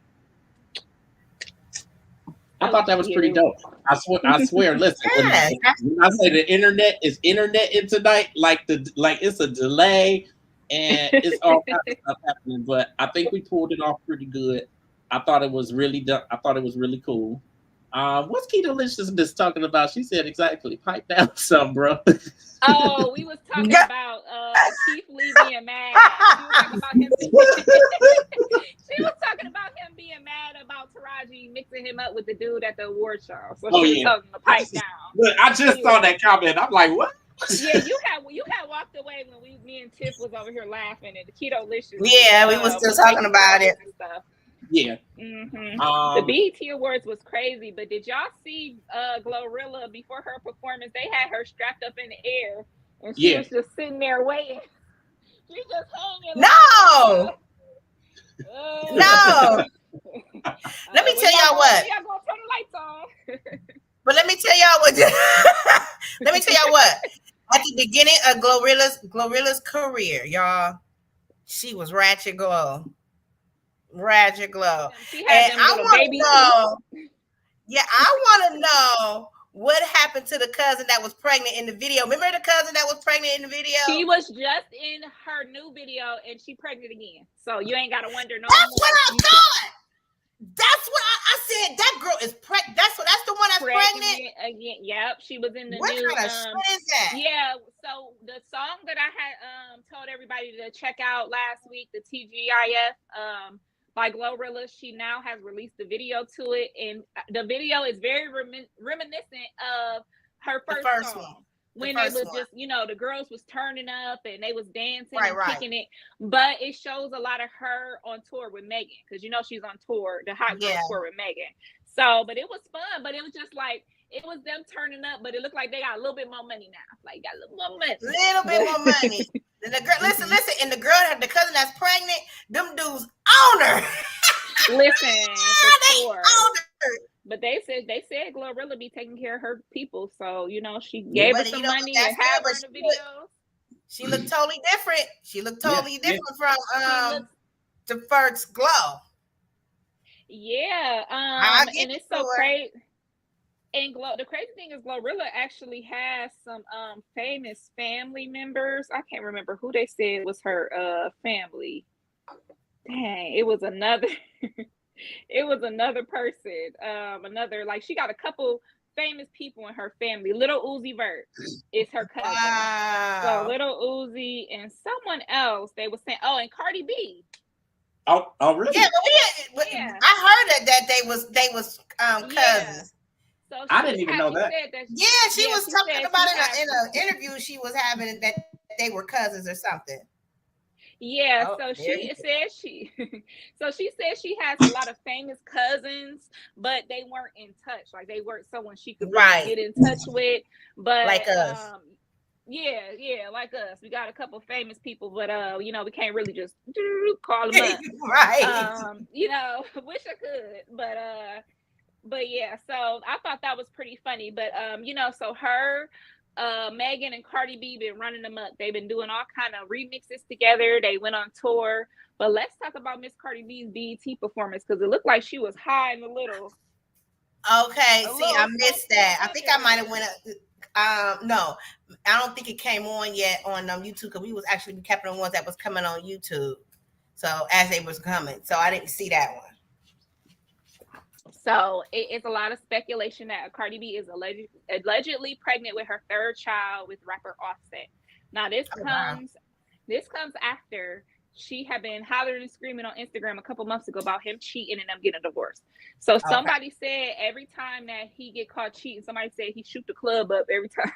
I thought that was pretty dope. I swear. Listen, when I say the internet is internet-ing tonight, like it's a delay and it's all kinds of stuff happening. But I think we pulled it off pretty good. I thought it was really done. I thought it was really cool. What's Key Delicious just talking about? She said exactly. Pipe down some, bro. Oh, we was talking about Keith Lee being mad. She was talking about him being mad about Taraji mixing him up with the dude at the award show. So she was talking to pipe down. Look, I just saw that comment. I'm like, what? Yeah, you had walked away when me and Tiff was over here laughing and the Keto Licious. Yeah, we was still talking about it. And stuff. Yeah. Mm-hmm. The BET Awards was crazy, but did y'all see Glorilla before her performance? They had her strapped up in the air, and she was just sitting there waiting. She just hanging. No. No. Let me tell y'all what. Y'all gonna turn the lights on. But let me tell y'all what. Let me tell y'all what. At the beginning of Glorilla's career, y'all, she was ratchet glow. Ratchet glow. And I want to know. Yeah, I want to know what happened to the cousin that was pregnant in the video. Remember the cousin that was pregnant in the video? She was just in her new video and she pregnant again. So you ain't gotta wonder no That's more. What I thought. That's what I said. That girl is pregnant. That's the one that's pregnant. pregnant again. Yep, she was in the what new. kind of shit is that? Yeah, so the song that I had told everybody to check out last week, the TGIF by Glorilla, she now has released the video to it, and the video is very reminiscent of her first song. One. When they was just, the girls was turning up and they was dancing and right. kicking it. But it shows a lot of her on tour with Megan, because she's on tour, the Hot Girl tour with Megan. So, but it was fun, but it was just like, it was them turning up, but it looked like they got a little bit more money now. Like, got a little more money. Little bit more money. And the girl, listen, and the girl, the cousin that's pregnant, them dudes own her. Listen, for sure. Own her. But they said Glorilla be taking care of her people, so she gave her some money and had her in the videos. She looked totally different. She looked totally different from the first Glow. Yeah, and it's so crazy. And the crazy thing is, Glorilla actually has some famous family members. I can't remember who they said was her family. Dang, it was another. It was another person. She got a couple famous people in her family. Little Uzi Vert is her cousin. Wow. So Little Uzi and someone else. They were saying, and Cardi B. Oh, really? Yeah, but I heard that they was cousins. Yeah. So I didn't even know that. She was talking about in an interview she was having that they were cousins or something. Yeah, so she said she she has a lot of famous cousins, but they weren't in touch. Like, they weren't someone she could really get in touch with. But like us. Yeah, like us. We got a couple famous people, but we can't really just call them up. Right. Wish I could. But yeah, so I thought that was pretty funny. But so her Megan and Cardi B been running them up. They've been doing all kind of remixes together. They went on tour. But let's talk about Miss Cardi B's BET performance, because it looked like she was high and a little. Okay, I missed that. I think I might have went up. No, I don't think it came on yet on YouTube, because we was actually kept on ones that was coming on YouTube. So as they was coming, so I didn't see that one. So it's a lot of speculation that Cardi B is allegedly pregnant with her third child with rapper Offset. Now this comes after she had been hollering and screaming on Instagram a couple months ago about him cheating and them getting a divorce. So somebody said every time that he get caught cheating, somebody said he shoot the club up every time.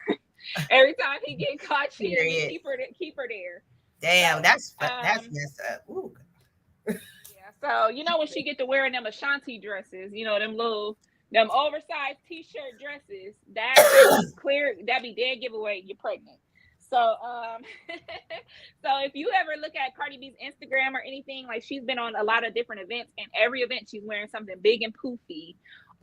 Every time he get caught cheating, keep her there. Damn, so, that's messed up. Ooh. So, when she get to wearing them Ashanti dresses, them oversized t-shirt dresses, that's clear, that'd be dead giveaway you're pregnant. So, so if you ever look at Cardi B's Instagram or anything, like, she's been on a lot of different events, and every event she's wearing something big and poofy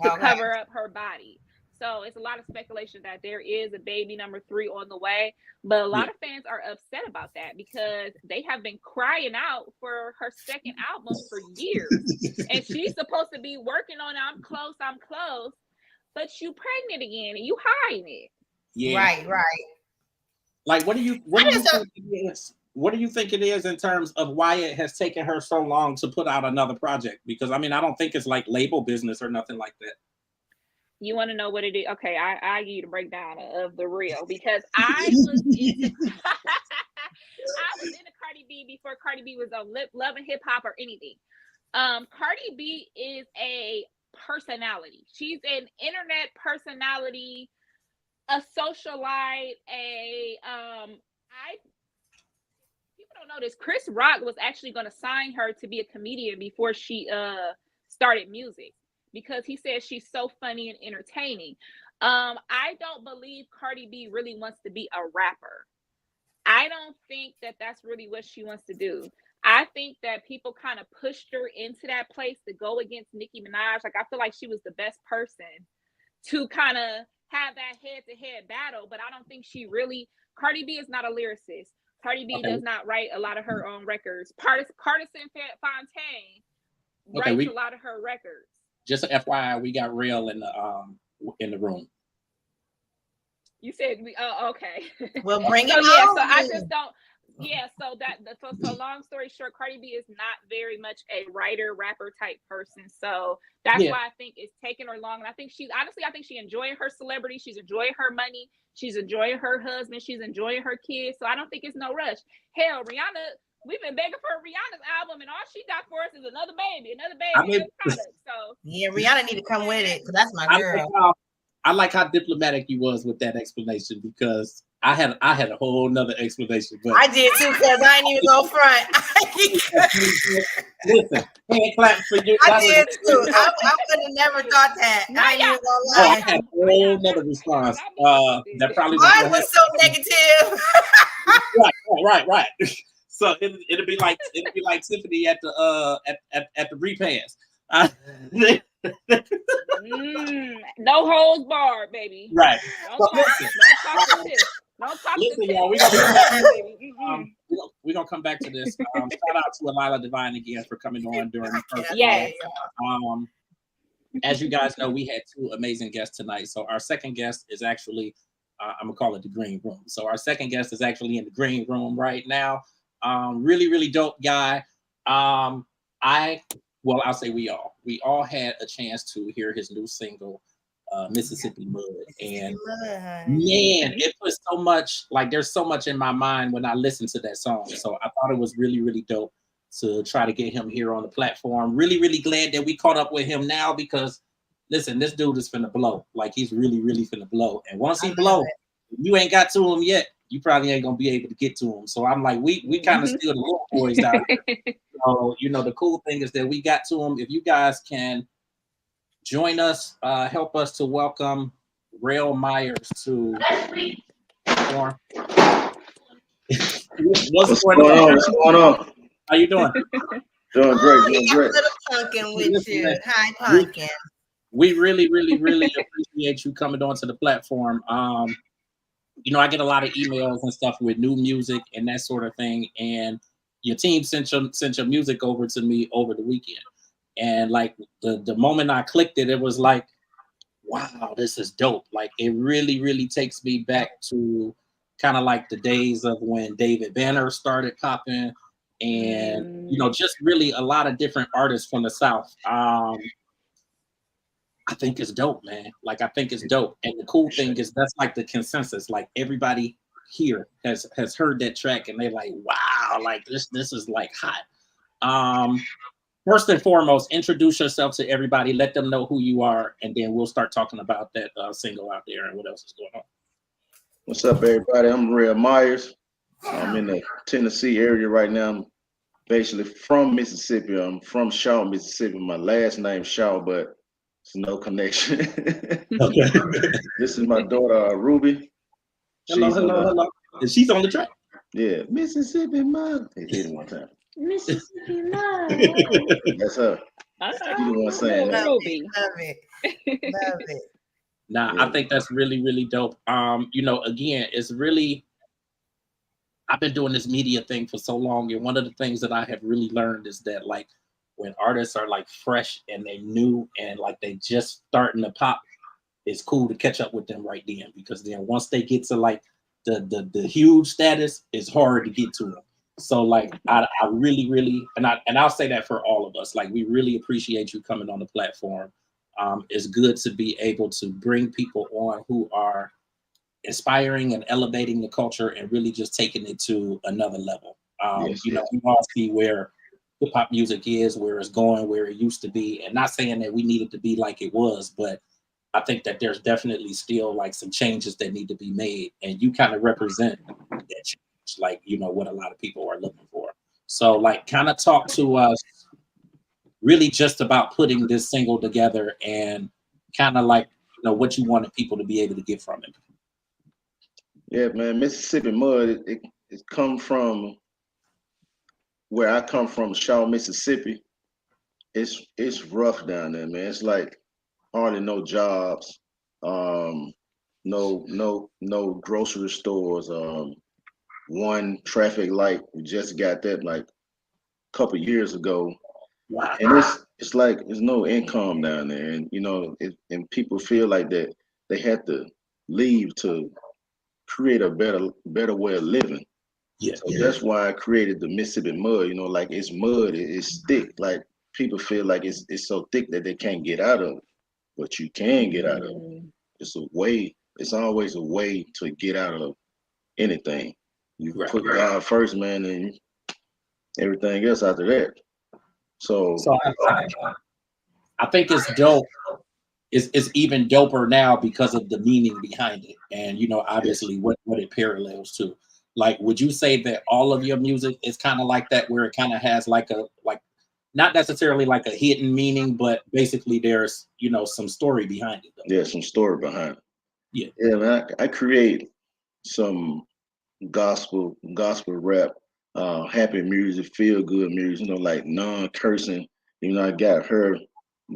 to cover up her body. So it's a lot of speculation that there is a baby number 3 on the way. But a lot of fans are upset about that, because they have been crying out for her second album for years. And she's supposed to be working on I'm close, but you pregnant again and you hiding it. Yeah. Right. Like, what do you think it is in terms of why it has taken her so long to put out another project? Because I don't think it's like label business or nothing like that. You want to know what it is? Okay, I give you the breakdown of the real, because I was into Cardi B before Cardi B was on Love and Hip Hop or anything. Cardi B is a personality. She's an internet personality, a socialite, people don't know this. Chris Rock was actually going to sign her to be a comedian before she started music, because he says she's so funny and entertaining. I don't believe Cardi B really wants to be a rapper. I don't think that that's really what she wants to do. I think that people kind of pushed her into that place to go against Nicki Minaj. Like, I feel like she was the best person to kind of have that head-to-head battle, but I don't think Cardi B is not a lyricist. Cardi B does not write a lot of her own records. Partisan Fontaine writes a lot of her records. Just an FYI, we got Rell in the room. You said okay. Well, bring it on. So I just don't. Yeah, so long story short, Cardi B is not very much a writer, rapper type person. So that's why I think it's taking her long. And I think she enjoying her celebrity, she's enjoying her money, she's enjoying her husband, she's enjoying her kids. So I don't think it's no rush. Hell, Rihanna, we've been begging for Rihanna's album, and all she got for us is another baby, another product. So yeah, Rihanna need to come with it, because that's my girl. I like how diplomatic you was with that explanation, because I had a whole nother explanation. But I did too, because I ain't even go front. Listen, hand clap for you. I did too. I would have never thought that. I ain't even gonna lie. I had a whole nother response. That probably mine was so negative. Right. So it'll be like Tiffany at the repass. No holds barred, baby. Right. Don't talk listen, to y'all. We're gonna come back to this. Shout out to Alila Divine again for coming on during the first. Yes. As you guys know, we had two amazing guests tonight. So our second guest is actually, I'm gonna call it the green room. So our second guest is actually in the green room right now. Really, really dope guy. I'll say we all had a chance to hear his new single, Mississippi Mud. And man, it was so much, like there's so much in my mind when I listened to that song. So I thought it was really, really dope to try to get him here on the platform. Really, really glad that we caught up with him now, because listen, this dude is finna blow. Like, he's really, really finna blow. And once he blow, if you ain't got to him yet, you probably ain't gonna be able to get to him. So I'm like, we kind of still the little boys out here. So, the cool thing is that we got to him. If you guys can join us, help us to welcome Rell Myers to the platform. What's going on? How you doing? Doing great. Little Pumpkin with you. Hi, Pumpkin. We really, really, really appreciate you coming onto the platform. I get a lot of emails and stuff with new music and that sort of thing. And your team sent your music over to me over the weekend. And like the moment I clicked it, it was like, wow, this is dope. Like, it really, really takes me back to kind of like the days of when David Banner started popping, and just really a lot of different artists from the South. I think it's dope, man. Like, I think it's dope. And the cool thing is that's like the consensus. Like, everybody here has heard that track and they're like, wow, like this is like hot. First and foremost, introduce yourself to everybody, let them know who you are, and then we'll start talking about that single out there and what else is going on. What's up, everybody? I'm Rell Myers. I'm in the Tennessee area right now. I'm basically from Mississippi. I'm from Shaw, Mississippi. My last name's Shaw, but it's no connection. Okay. This is my daughter, Ruby. Hello. And she's on the track. Yeah, Mississippi Mud. They did it one time. Mississippi Mud. That's her. You the one saying that. Love it. Nah, yeah. I think that's really, really dope. Again, it's really, I've been doing this media thing for so long, and one of the things that I have really learned is that, like, when artists are like fresh and they new and like they just starting to pop, it's cool to catch up with them right then, because then once they get to like the huge status, it's hard to get to them. So like I really, really, and I'll say that for all of us, like, we really appreciate you coming on the platform. It's good to be able to bring people on who are inspiring and elevating the culture and really just taking it to another level. We all see where hip hop music is, where it's going, where it used to be, and not saying that we need it to be like it was, but I think that there's definitely still like some changes that need to be made, and you kind of represent that change, like, what a lot of people are looking for. So like, kind of talk to us really just about putting this single together and kind of like, what you wanted people to be able to get from it. Yeah, man, Mississippi Mud, it come from where I come from, Shaw, Mississippi. It's rough down there, man. It's like hardly no jobs, no grocery stores, one traffic light. We just got that like a couple years ago. Wow. And it's like there's no income down there, and and people feel like that they had to leave to create a better way of living. Yeah. So that's why I created the Mississippi Mud. You know, like it's mud, it's thick. Like people feel like it's so thick that they can't get out of it, but you can get out of it. It's a way. It's always a way to get out of anything. You put God first, man, and everything else after that. So I think it's dope. It's even doper now because of the meaning behind it, and obviously what it parallels to. Like, would you say that all of your music is kind of like that, where it kind of has like not necessarily like a hidden meaning, but basically there's some story behind it? There's some story behind it. Yeah, man. I create some gospel rap, happy music, feel good music. Like non-cursing. I got her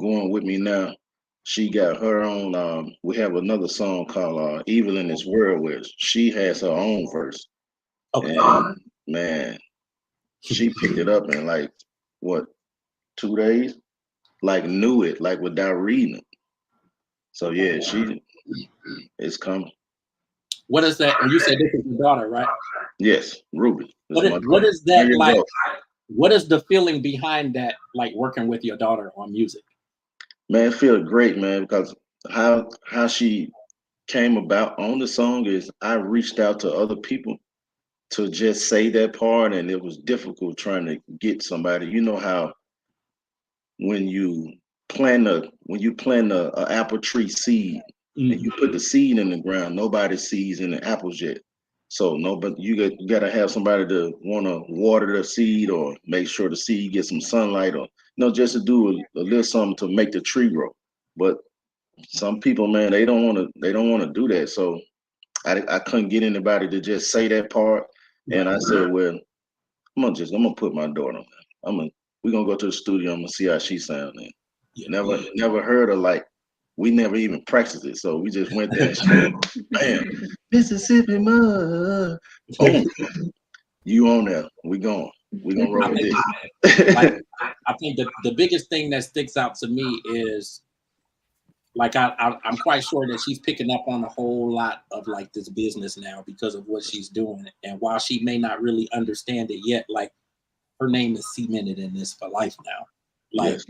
going with me now. She got her own. We have another song called "Evil in This World," where she has her own verse. Okay. And man, she picked it up in like 2 days, like knew it, like without reading it. So yeah, it's coming. What is that? You said this is your daughter, right? Yes, Ruby. What is that like? What is the feeling behind that, like working with your daughter on music? Man, it feels great, man, because how she came about on the song is I reached out to other people to just say that part, and it was difficult trying to get somebody. You know how when you plant a apple tree seed and you put the seed in the ground, nobody sees any apples yet. So you got to have somebody to want to water the seed or make sure the seed gets some sunlight, or just to do a little something to make the tree grow. But some people, man, they don't want to do that. So I couldn't get anybody to just say that part, and I said, well, I'm gonna put my daughter on. We're gonna go to the studio. I'm gonna see how she sounds. Never heard of, like, we never even practiced it. So we just went there and bam, Mississippi Mud. Boom. You on there. We're gonna roll with this. I think the biggest thing that sticks out to me is, like, I'm quite sure that she's picking up on a whole lot of like this business now because of what she's doing. And while she may not really understand it yet, like, her name is cemented in this for life now. Like,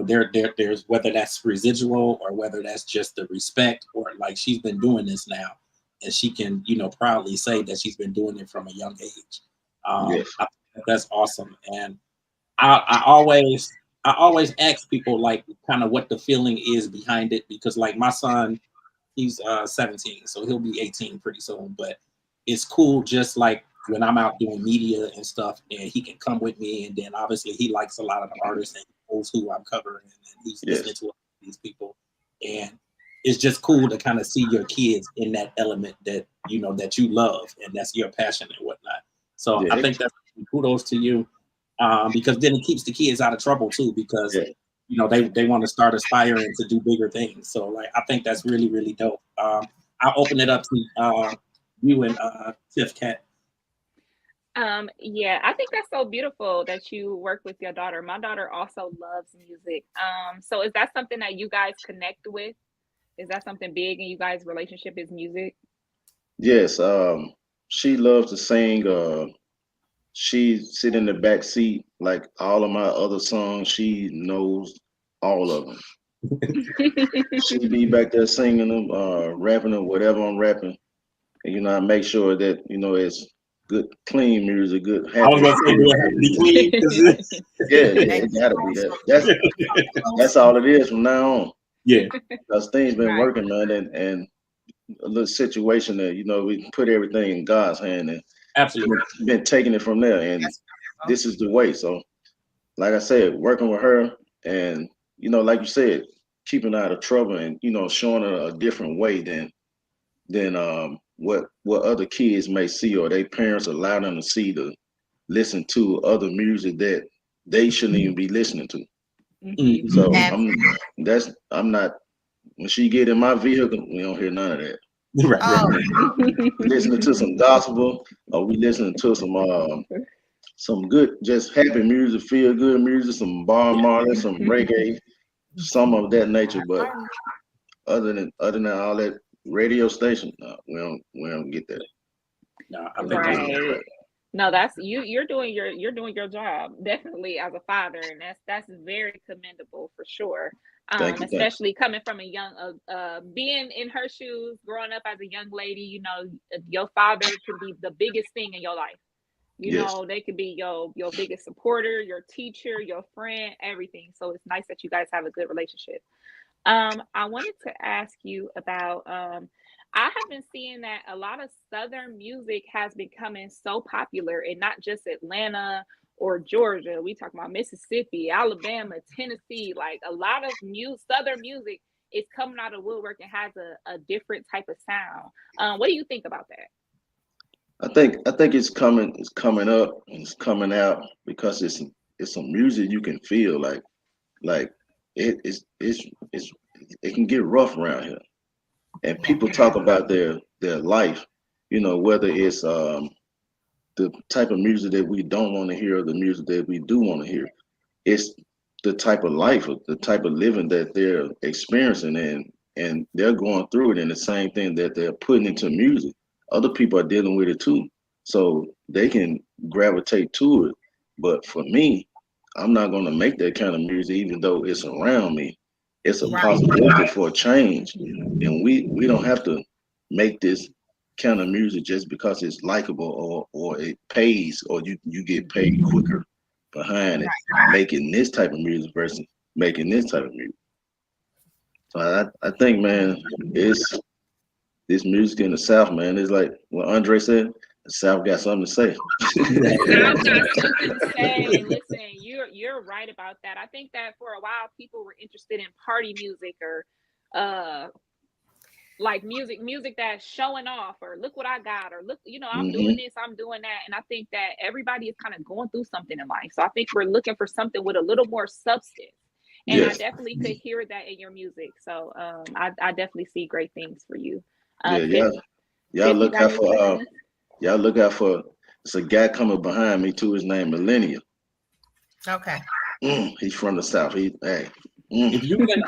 there's whether that's residual or whether that's just the respect, or like she's been doing this now, and she can proudly say that she's been doing it from a young age. I think that's awesome. And I always ask people, like, kind of what the feeling is behind it, because like my son, he's 17, so he'll be 18 pretty soon. But it's cool, just like when I'm out doing media and stuff, and he can come with me, and then obviously he likes a lot of the artists and knows who I'm covering, and he's listening to these people, and it's just cool to kind of see your kids in that element that that you love and that's your passion and whatnot. So I think that's kudos to you, because then it keeps the kids out of trouble too, because they want to start aspiring to do bigger things. So like I think that's really, really dope. I'll open it up to you and Tiff Cat. Yeah, I think that's so beautiful that you work with your daughter. My daughter also loves music. So is that something that you guys connect with? Is that something big in you guys' relationship, is music? Yes. She loves to sing. She sit in the back seat, like all of my other songs. She knows all of them. She be back there singing them, rapping them, whatever I'm rapping. And I make sure that it's good, clean music, good, happy. I was gonna say, do it have to be clean? It gotta be that. That's all it is from now on. Yeah, because things been working, man, and a little situation that we put everything in God's hand, and absolutely been taking it from there, and this is the way. So, like I said, working with her, and like you said, keeping her out of trouble, and showing her a different way than what other kids may see, or their parents allow them to see, to listen to other music that they shouldn't even be listening to. Mm-hmm. So I'm not. When she get in my vehicle, we don't hear none of that. Right. Listening to some gospel, or we listening to some good, just happy music, feel good music, some Bob Marley, some reggae, some of that nature. But other than all that radio station, no, we don't get that. No, I think No, that's you're doing your job definitely as a father, and that's very commendable for sure. Thank you. Especially coming from a young being in her shoes, growing up as a young lady, you know, your father can be the biggest thing in your life. You Yes. know, they could be your biggest supporter, your teacher, your friend, everything. So it's nice that you guys have a good relationship. I wanted to ask you about I have been seeing that a lot of Southern music has been becoming so popular in not just Atlanta or Georgia. We talk about Mississippi, Alabama, Tennessee. Like a lot of Southern music is coming out of woodwork and has a different type of sound. What do you think about that? I think it's coming up and it's coming out because it's some music you can feel like it's it can get rough around here. And people talk about their life, you know, whether it's the type of music that we don't want to hear or the music that we do want to hear. It's the type of life, the type of living that they're experiencing, and they're going through it, and the same thing that they're putting into music. Other people are dealing with it too, so they can gravitate to it. But for me, I'm not going to make that kind of music, even though it's around me. It's a possibility for a change, and we don't have to make this kind of music just because it's likable or it pays or you get paid quicker behind it, making this type of music versus making this type of music. So I think, man, it's this music in the South, man. It's like what Andre said, the South got something to say. I've got something to say. Listen, you're right about that. I think that for a while people were interested in party music or like music that's showing off or look what I got or look, you know, I'm doing this, I'm doing that. And I think that everybody is kind of going through something in life. So I think we're looking for something with a little more substance. And yes. I definitely could hear that in your music. So I definitely see great things for you. Y'all look out for it's a guy coming behind me too. His name Millennial. Okay. He's from the South. If you can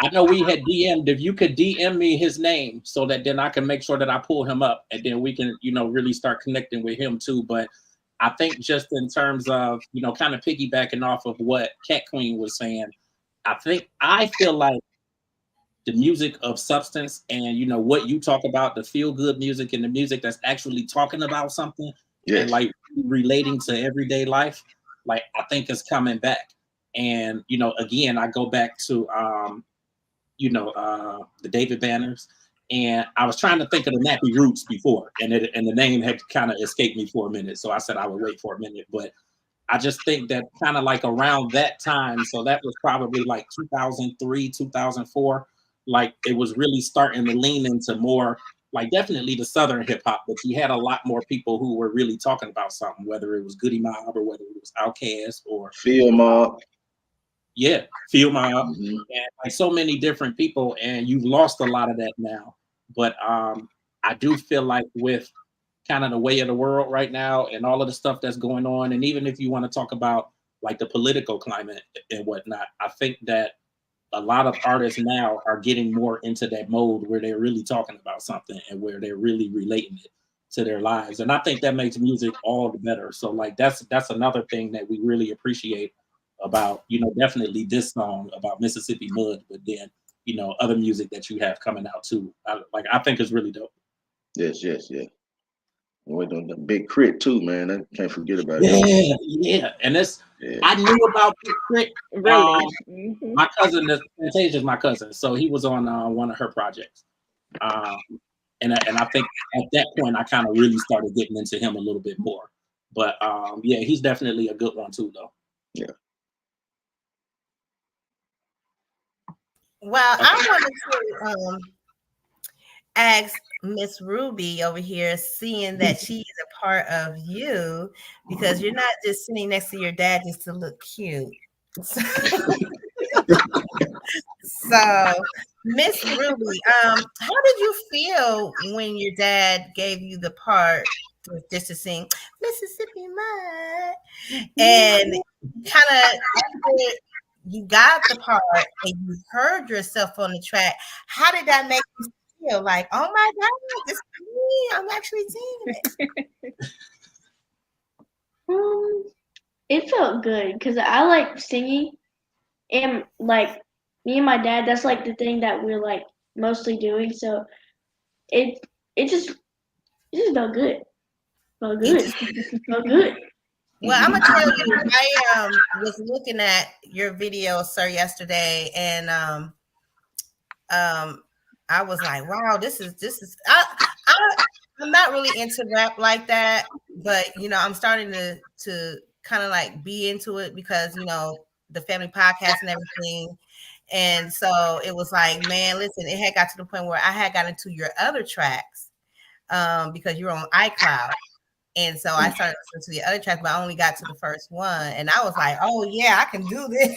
I know we had DM'd. If you could DM me his name so that then I can make sure that I pull him up and then we can, you know, really start connecting with him too. But I think just in terms of, you know, kind of piggybacking off of what Cat Queen was saying, I feel like the music of substance and, you know, what you talk about, the feel good music and the music that's actually talking about something and like relating to everyday life, like I think is coming back. And, you know, again, I go back to, the David Banners, and I was trying to think of the Nappy Roots before, and the name had kind of escaped me for a minute, so I said I would wait for a minute. But I just think that kind of like around that time, so that was probably like 2003, 2004, like it was really starting to lean into more like definitely the Southern hip hop, but you had a lot more people who were really talking about something, whether it was Goody Mob or whether it was Outkast or Field Mob. Yeah, Field Mob, and like so many different people, and you've lost a lot of that now. But I do feel like with kind of the way of the world right now and all of the stuff that's going on, and even if you want to talk about like the political climate and whatnot, I think that a lot of artists now are getting more into that mode where they're really talking about something and where they're really relating it to their lives. And I think that makes music all the better. So like that's another thing that we really appreciate about, you know, definitely this song about Mississippi Mud, but then, you know, other music that you have coming out too. I think it's really dope. Yes. We're doing the Big Crit too, man. I can't forget about it. Yeah. And I knew about Big Crit. Really? My cousin, Fantasia's my cousin, so he was on one of her projects. And I think at that point I kind of really started getting into him a little bit more. But yeah, he's definitely a good one too, though. Yeah. Well, I wanted to ask Miss Ruby over here, seeing that she is a part of you, because you're not just sitting next to your dad just to look cute. So, Miss Ruby, how did you feel when your dad gave you the part just to sing Mississippi Mud, and kind of you got the part and you heard yourself on the track? How did that make you feel? Like, oh my God, this is me. I'm actually singing it. It felt good because I like singing, and like me and my dad, that's like the thing that we're like mostly doing. So it it just felt good. Felt It good. just Felt good. Well, I'm gonna tell you, I was looking at your video, sir, yesterday, and I was like, wow, this is I'm not really into rap like that, but I'm starting to kind of like be into it because the family podcast and everything. And so it was like, man, listen, it had got to the point where I had got into your other tracks because you're on iCloud. And so I started listening to the other tracks, but I only got to the first one. And I was like, oh yeah, I can do this.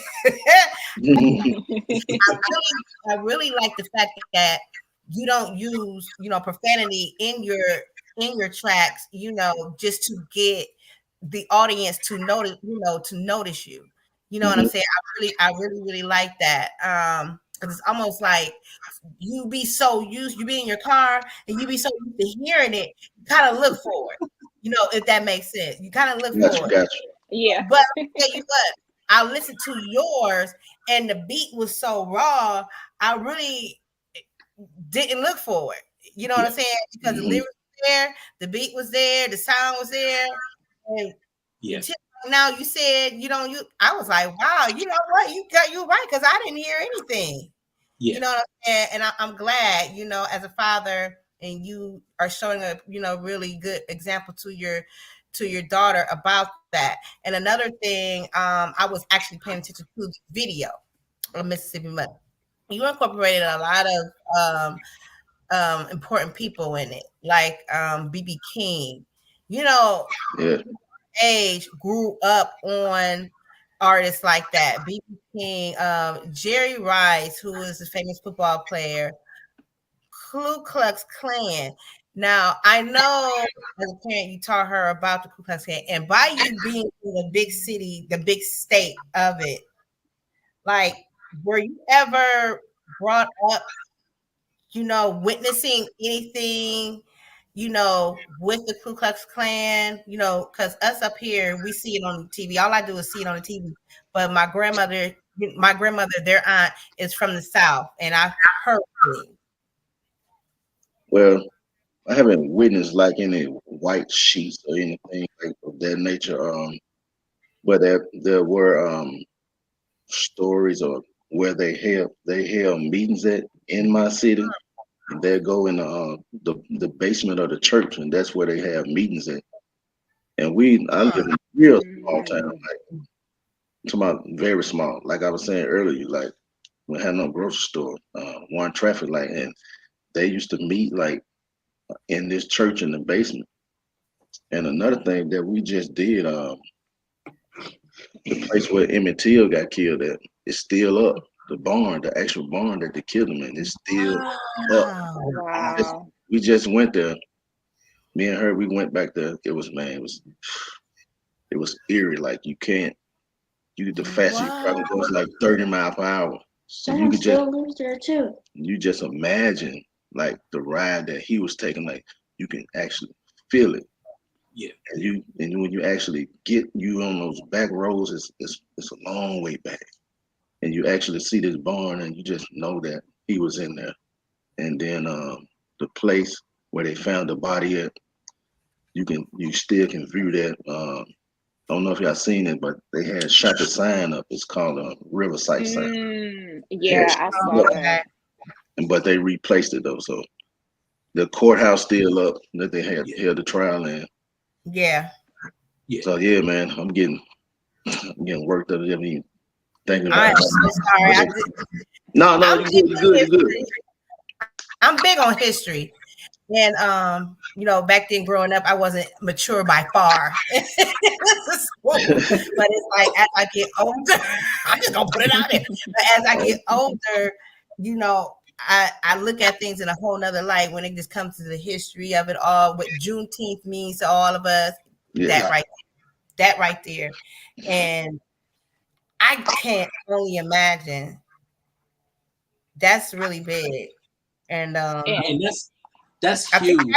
I really like the fact that you don't use, profanity in your tracks, just to get the audience to notice you. You know what I'm saying? I really like that. Because it's almost like you be in your car and you be so used to hearing it, you kind of look for it. If that makes sense. You kind of look for it. Gotcha. Yeah. But I'll tell you what, I listened to yours and the beat was so raw, I really didn't look for it. You know what I'm saying? Because the lyrics were there, the beat was there, the sound was there. And now you said I was like, wow, you know what? You right, because I didn't hear anything. Yeah. You know what I'm saying? And I'm glad, as a father, and you are showing a really good example to your daughter about that. And another thing, I was actually paying attention to the video of Mississippi Mud. You incorporated a lot of important people in it, like BB King. Age grew up on artists like that. BB King, Jerry Rice, who is a famous football player, Ku Klux Klan. Now, I know as a parent, you taught her about the Ku Klux Klan, and by you being in the big city, the big state of it, like, were you ever brought up, witnessing anything, with the Ku Klux Klan, because us up here, we see it on TV. All I do is see it on the TV. But my grandmother, their aunt, is from the South, and I heard it. Well, I haven't witnessed like any white sheets or anything like of that nature. But there were stories of where they held meetings at in my city. And they go in the basement of the church, and that's where they have meetings at. And I live in a real small town, like to my very small. Like I was saying earlier, like we had no grocery store, one traffic light, and they used to meet like in this church in the basement. And another thing that we just did, the place where Emmett Till got killed at, is still up. The barn, the actual barn that they killed him in, is still up. Wow. We just went there. Me and her, we went back there. It was eerie. Like the fastest probably goes like 30 miles per hour. So Someone still lives there too. You just imagine like the ride that he was taking, like you can actually feel it. Yeah. And when you actually get you on those back roads, it's a long way back. And you actually see this barn and you just know that he was in there. And then the place where they found the body at, you still can view that. I don't know if y'all seen it, but they had shot the sign up. It's called a Riverside sign. Yeah, I saw that. But they replaced it though, so the courthouse still up that they had held the trial in. Yeah. So yeah, man, I'm getting worked up. Thinking about I'm so sorry. No, you're good. I'm big on history. And back then growing up, I wasn't mature by far. But it's like as I get older, I'm just gonna put it out there. But as I get older, I look at things in a whole nother light when it just comes to the history of it all, what Juneteenth means to all of us. Yeah. That right there. And I can't only imagine. That's really big. And that's huge.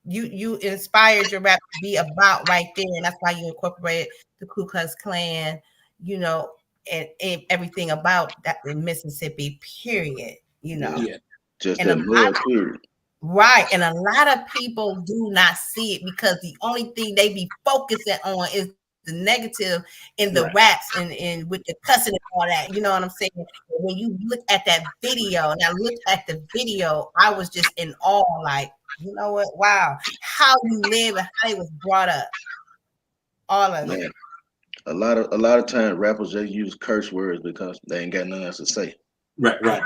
you inspired your rap to be about right there, and that's why you incorporated the Ku Klux Klan, you know, and everything about that in Mississippi, period. You know, just and that mud period. Right, and a lot of people do not see it because the only thing they be focusing on is the negative in the raps and with the cussing and all that. You know what I'm saying? When you look at that video, and I looked at the video, I was just in awe. Like, you know what? Wow, how you live and how it was brought up, all of it. A lot of times rappers just use curse words because they ain't got nothing else to say. Right.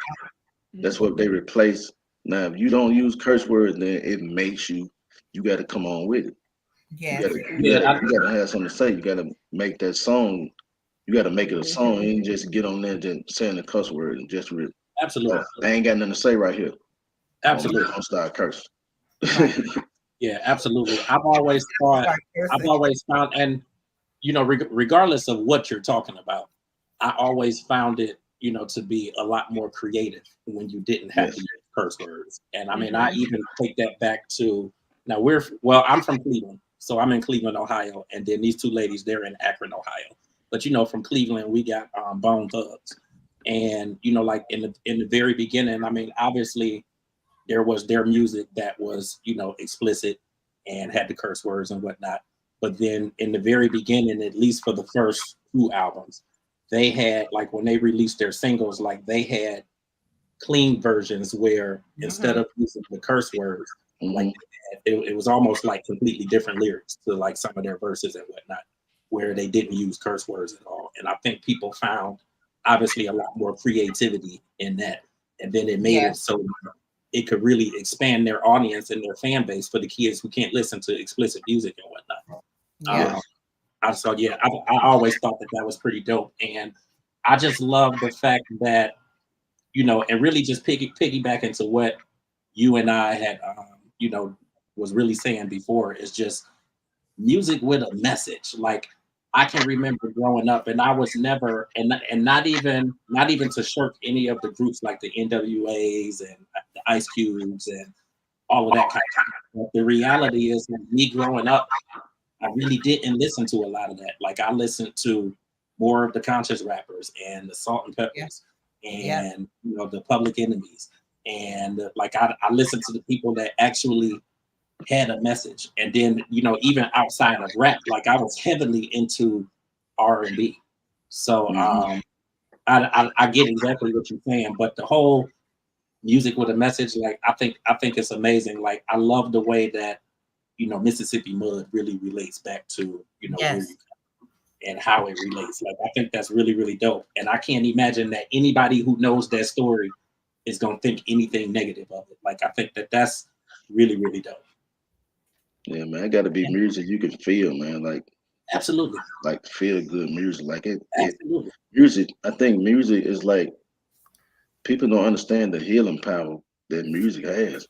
That's what they replace. Now, if you don't use curse words, then it makes you got to come on with it. Yes. You gotta have something to say. You gotta make that song. You gotta make it a song. You ain't just get on there and saying the cuss word and just absolutely. I ain't got nothing to say right here. Absolutely. Don't start cursing. Yeah, absolutely. I've always found, and you know, regardless of what you're talking about, I always found it, you know, to be a lot more creative when you didn't have to use curse words. And I mean, I even take that back to now I'm from Cleveland, so I'm in Cleveland, Ohio, and then these two ladies, they're in Akron, Ohio. But you know, from Cleveland, we got Bone Thugs, and you know, like in the very beginning, I mean, obviously there was their music that was, you know, explicit and had the curse words and whatnot. But then in the very beginning, at least for the first 2 albums, they had, like, when they released their singles, like they had clean versions where instead of using the curse words, like it was almost like completely different lyrics to like some of their verses and whatnot, where they didn't use curse words at all. And I think people found obviously a lot more creativity in that. And then it made it so it could really expand their audience and their fan base for the kids who can't listen to explicit music and whatnot. I always thought that was pretty dope. And I just love the fact that, you know, and really just piggyback into what you and I had, you know, was really saying before, is just music with a message. Like, I can remember growing up, and I was never, and not even to shirk any of the groups like the NWAs and the Ice Cubes and all of that kind of stuff. But the reality is, that me growing up, I really didn't listen to a lot of that. Like, I listened to more of the conscious rappers and the Salt and Peppers and you know, the Public Enemies, and like I listened to the people that actually had a message. And then, you know, even outside of rap, like I was heavily into R&B. So I get exactly what you're saying, but the whole music with a message, like I think it's amazing. Like, I love the way that, you know, Mississippi Mud really relates back to, you know, where you come and how it relates. Like, I think that's really, really dope. And I can't imagine that anybody who knows that story is going to think anything negative of it. Like, I think that's really, really dope. Yeah, man, it got to be music you can feel, man. Like, absolutely, like feel good music. Like absolutely. Music. I think music is like, people don't understand the healing power that music has.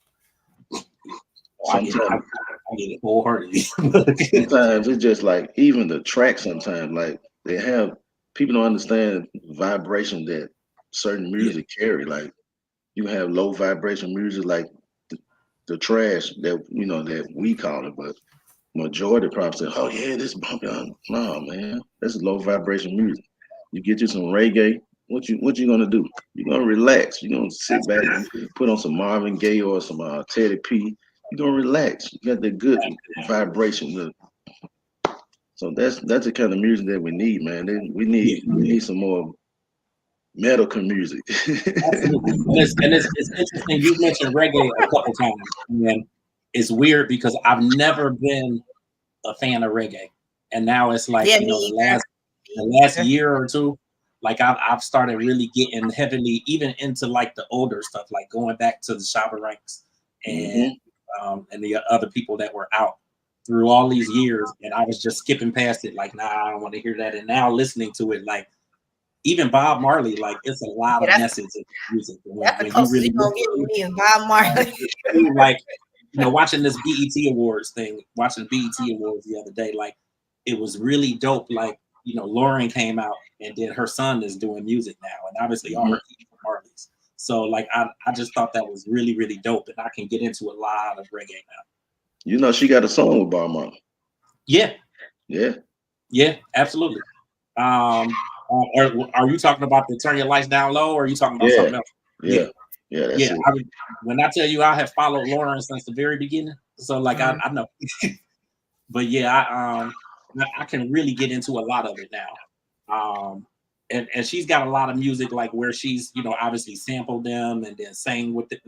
Sometimes I get it wholeheartedly. Sometimes it's just like, even the track. Sometimes, like, they have, people don't understand vibration that certain music carry. Like, you have low vibration music, like the trash that, you know, that we call it, but majority probably say, "Oh yeah, this bumpy." No, man, that's low vibration music. You get you some reggae. What you gonna do? You're gonna relax. You're gonna sit back and put on some Marvin Gaye or some Teddy P. You're gonna relax. You got that good vibration. So that's the kind of music that we need, man. We need some more medical music. Absolutely. And it's interesting. You've mentioned reggae a couple times, and it's weird because I've never been a fan of reggae, and now it's like, you know, the last year or two, like I've started really getting heavily even into like the older stuff, like going back to the Shabba Ranks and the other people that were out through all these years, and I was just skipping past it, like, nah, I don't want to hear that. And now listening to it, like, even Bob Marley, like, it's a lot of message in music. That's the closest you're gonna get with me is Bob Marley. Like, you know, watching this BET Awards thing, watching BET Awards the other day, like, it was really dope. Like, you know, Lauren came out, and then her son is doing music now, and obviously all her people are Marleys. So, like, I just thought that was really, really dope, and I can get into a lot of reggae now. You know, she got a song with Bob Marley. Yeah, Yeah, absolutely. Are you talking about the Turn Your Lights Down Low, or are you talking about something else? Yeah, that's it. When I tell you I have followed Lauren since the very beginning, so like I know. But yeah, I can really get into a lot of it now. And she's got a lot of music like where she's, obviously sampled them and then sang with it,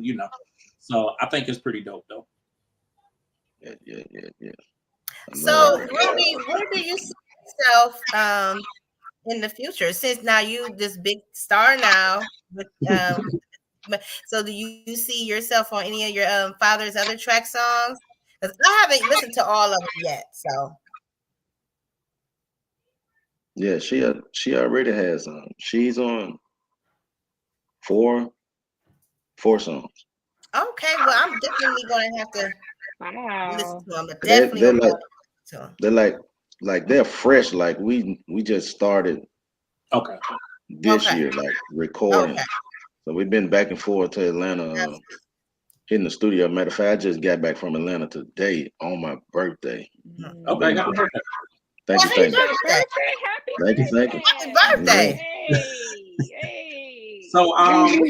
So I think it's pretty dope though. Yeah. So Ruby, where do you see yourself in the future? Since now you this big star now, with so do you see yourself on any of your father's other track songs? Because I haven't listened to all of them yet. So yeah, she already has she's on four songs. okay, well I'm definitely gonna have to listen to them, but They're definitely gonna like, to them. they're like they're fresh. Like we just started this year, like recording. So we've been back and forth to Atlanta, hitting the studio. Matter of fact, I just got back from Atlanta today on my birthday. Okay, happy birthday. Thank you. Happy birthday. Happy birthday. Hey. So right.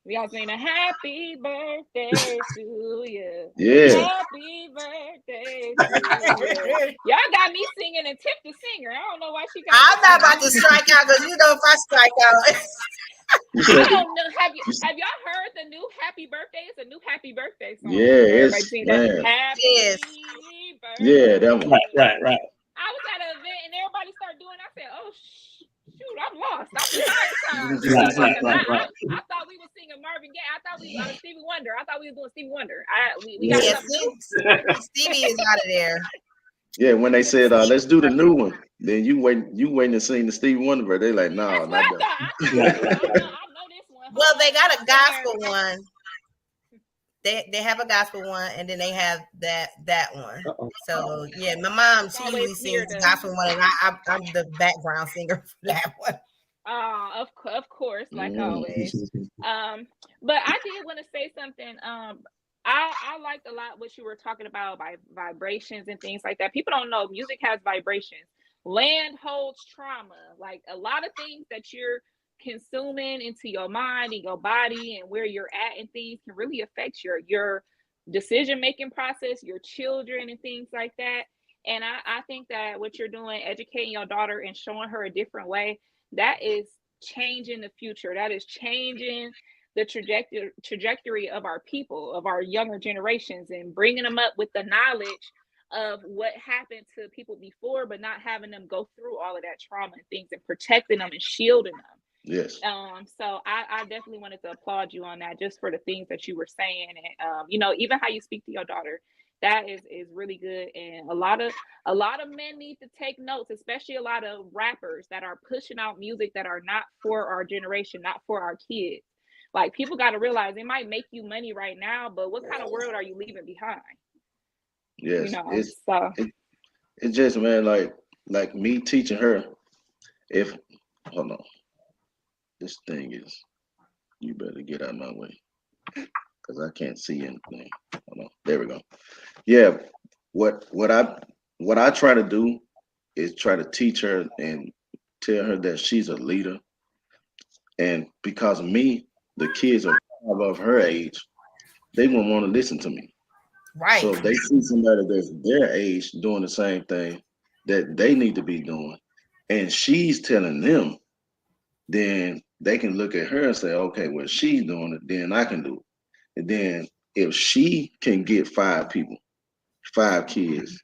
We all saying a happy birthday to you. Yeah. Happy birthday to you. Y'all got me singing and Tip the singer. I don't know why she got I'm not about to strike out because if I strike out. I don't know. Have y'all heard the new Happy Birthday? It's a new Happy Birthday song. Yeah, it's man. Happy birthday. Yeah, that one. Right. I was at an event and everybody started doing. I said, "Oh shoot, I'm lost. I'm behind time." I thought we were singing Marvin Gaye. I thought we Stevie Wonder. I thought we were doing Stevie Wonder. We got something. Stevie is out of there. Yeah, when they said let's do the new one, then you waiting to sing the Stevie Wonder, but they like, no, not that. I know this one. Well, they got a gospel one. They have a gospel one, and then they have that one. So yeah, my mom she usually sings the gospel one, and I'm the background singer for that one. Of course, like always. But I did want to say something. I liked a lot what you were talking about by vibrations and things like that. People don't know music has vibrations. Land holds trauma. Like a lot of things that you're consuming into your mind and your body and where you're at and things can really affect your decision-making process, your children and things like that. And I think that what you're doing, educating your daughter and showing her a different way, that is changing the future. That is changing the trajectory of our people, of our younger generations, and bringing them up with the knowledge of what happened to people before, but not having them go through all of that trauma and things and protecting them and shielding them. Yes. So I definitely wanted to applaud you on that, just for the things that you were saying, and even how you speak to your daughter. That is really good, and a lot of men need to take notes, especially a lot of rappers that are pushing out music that are not for our generation, not for our kids. Like, people got to realize it might make you money right now, but what kind of world are you leaving behind? Yes, it's just, man, like me teaching her. Hold on, this thing is, you better get out of my way because I can't see anything. Hold on, there we go. Yeah, what I try to do is try to teach her and tell her that she's a leader, and because of me, the kids are of her age, they won't want to listen to me. Right. So if they see somebody that's their age doing the same thing that they need to be doing, and she's telling them, then they can look at her and say, okay, well, she's doing it, then I can do it. And then if she can get 5 people, 5 kids,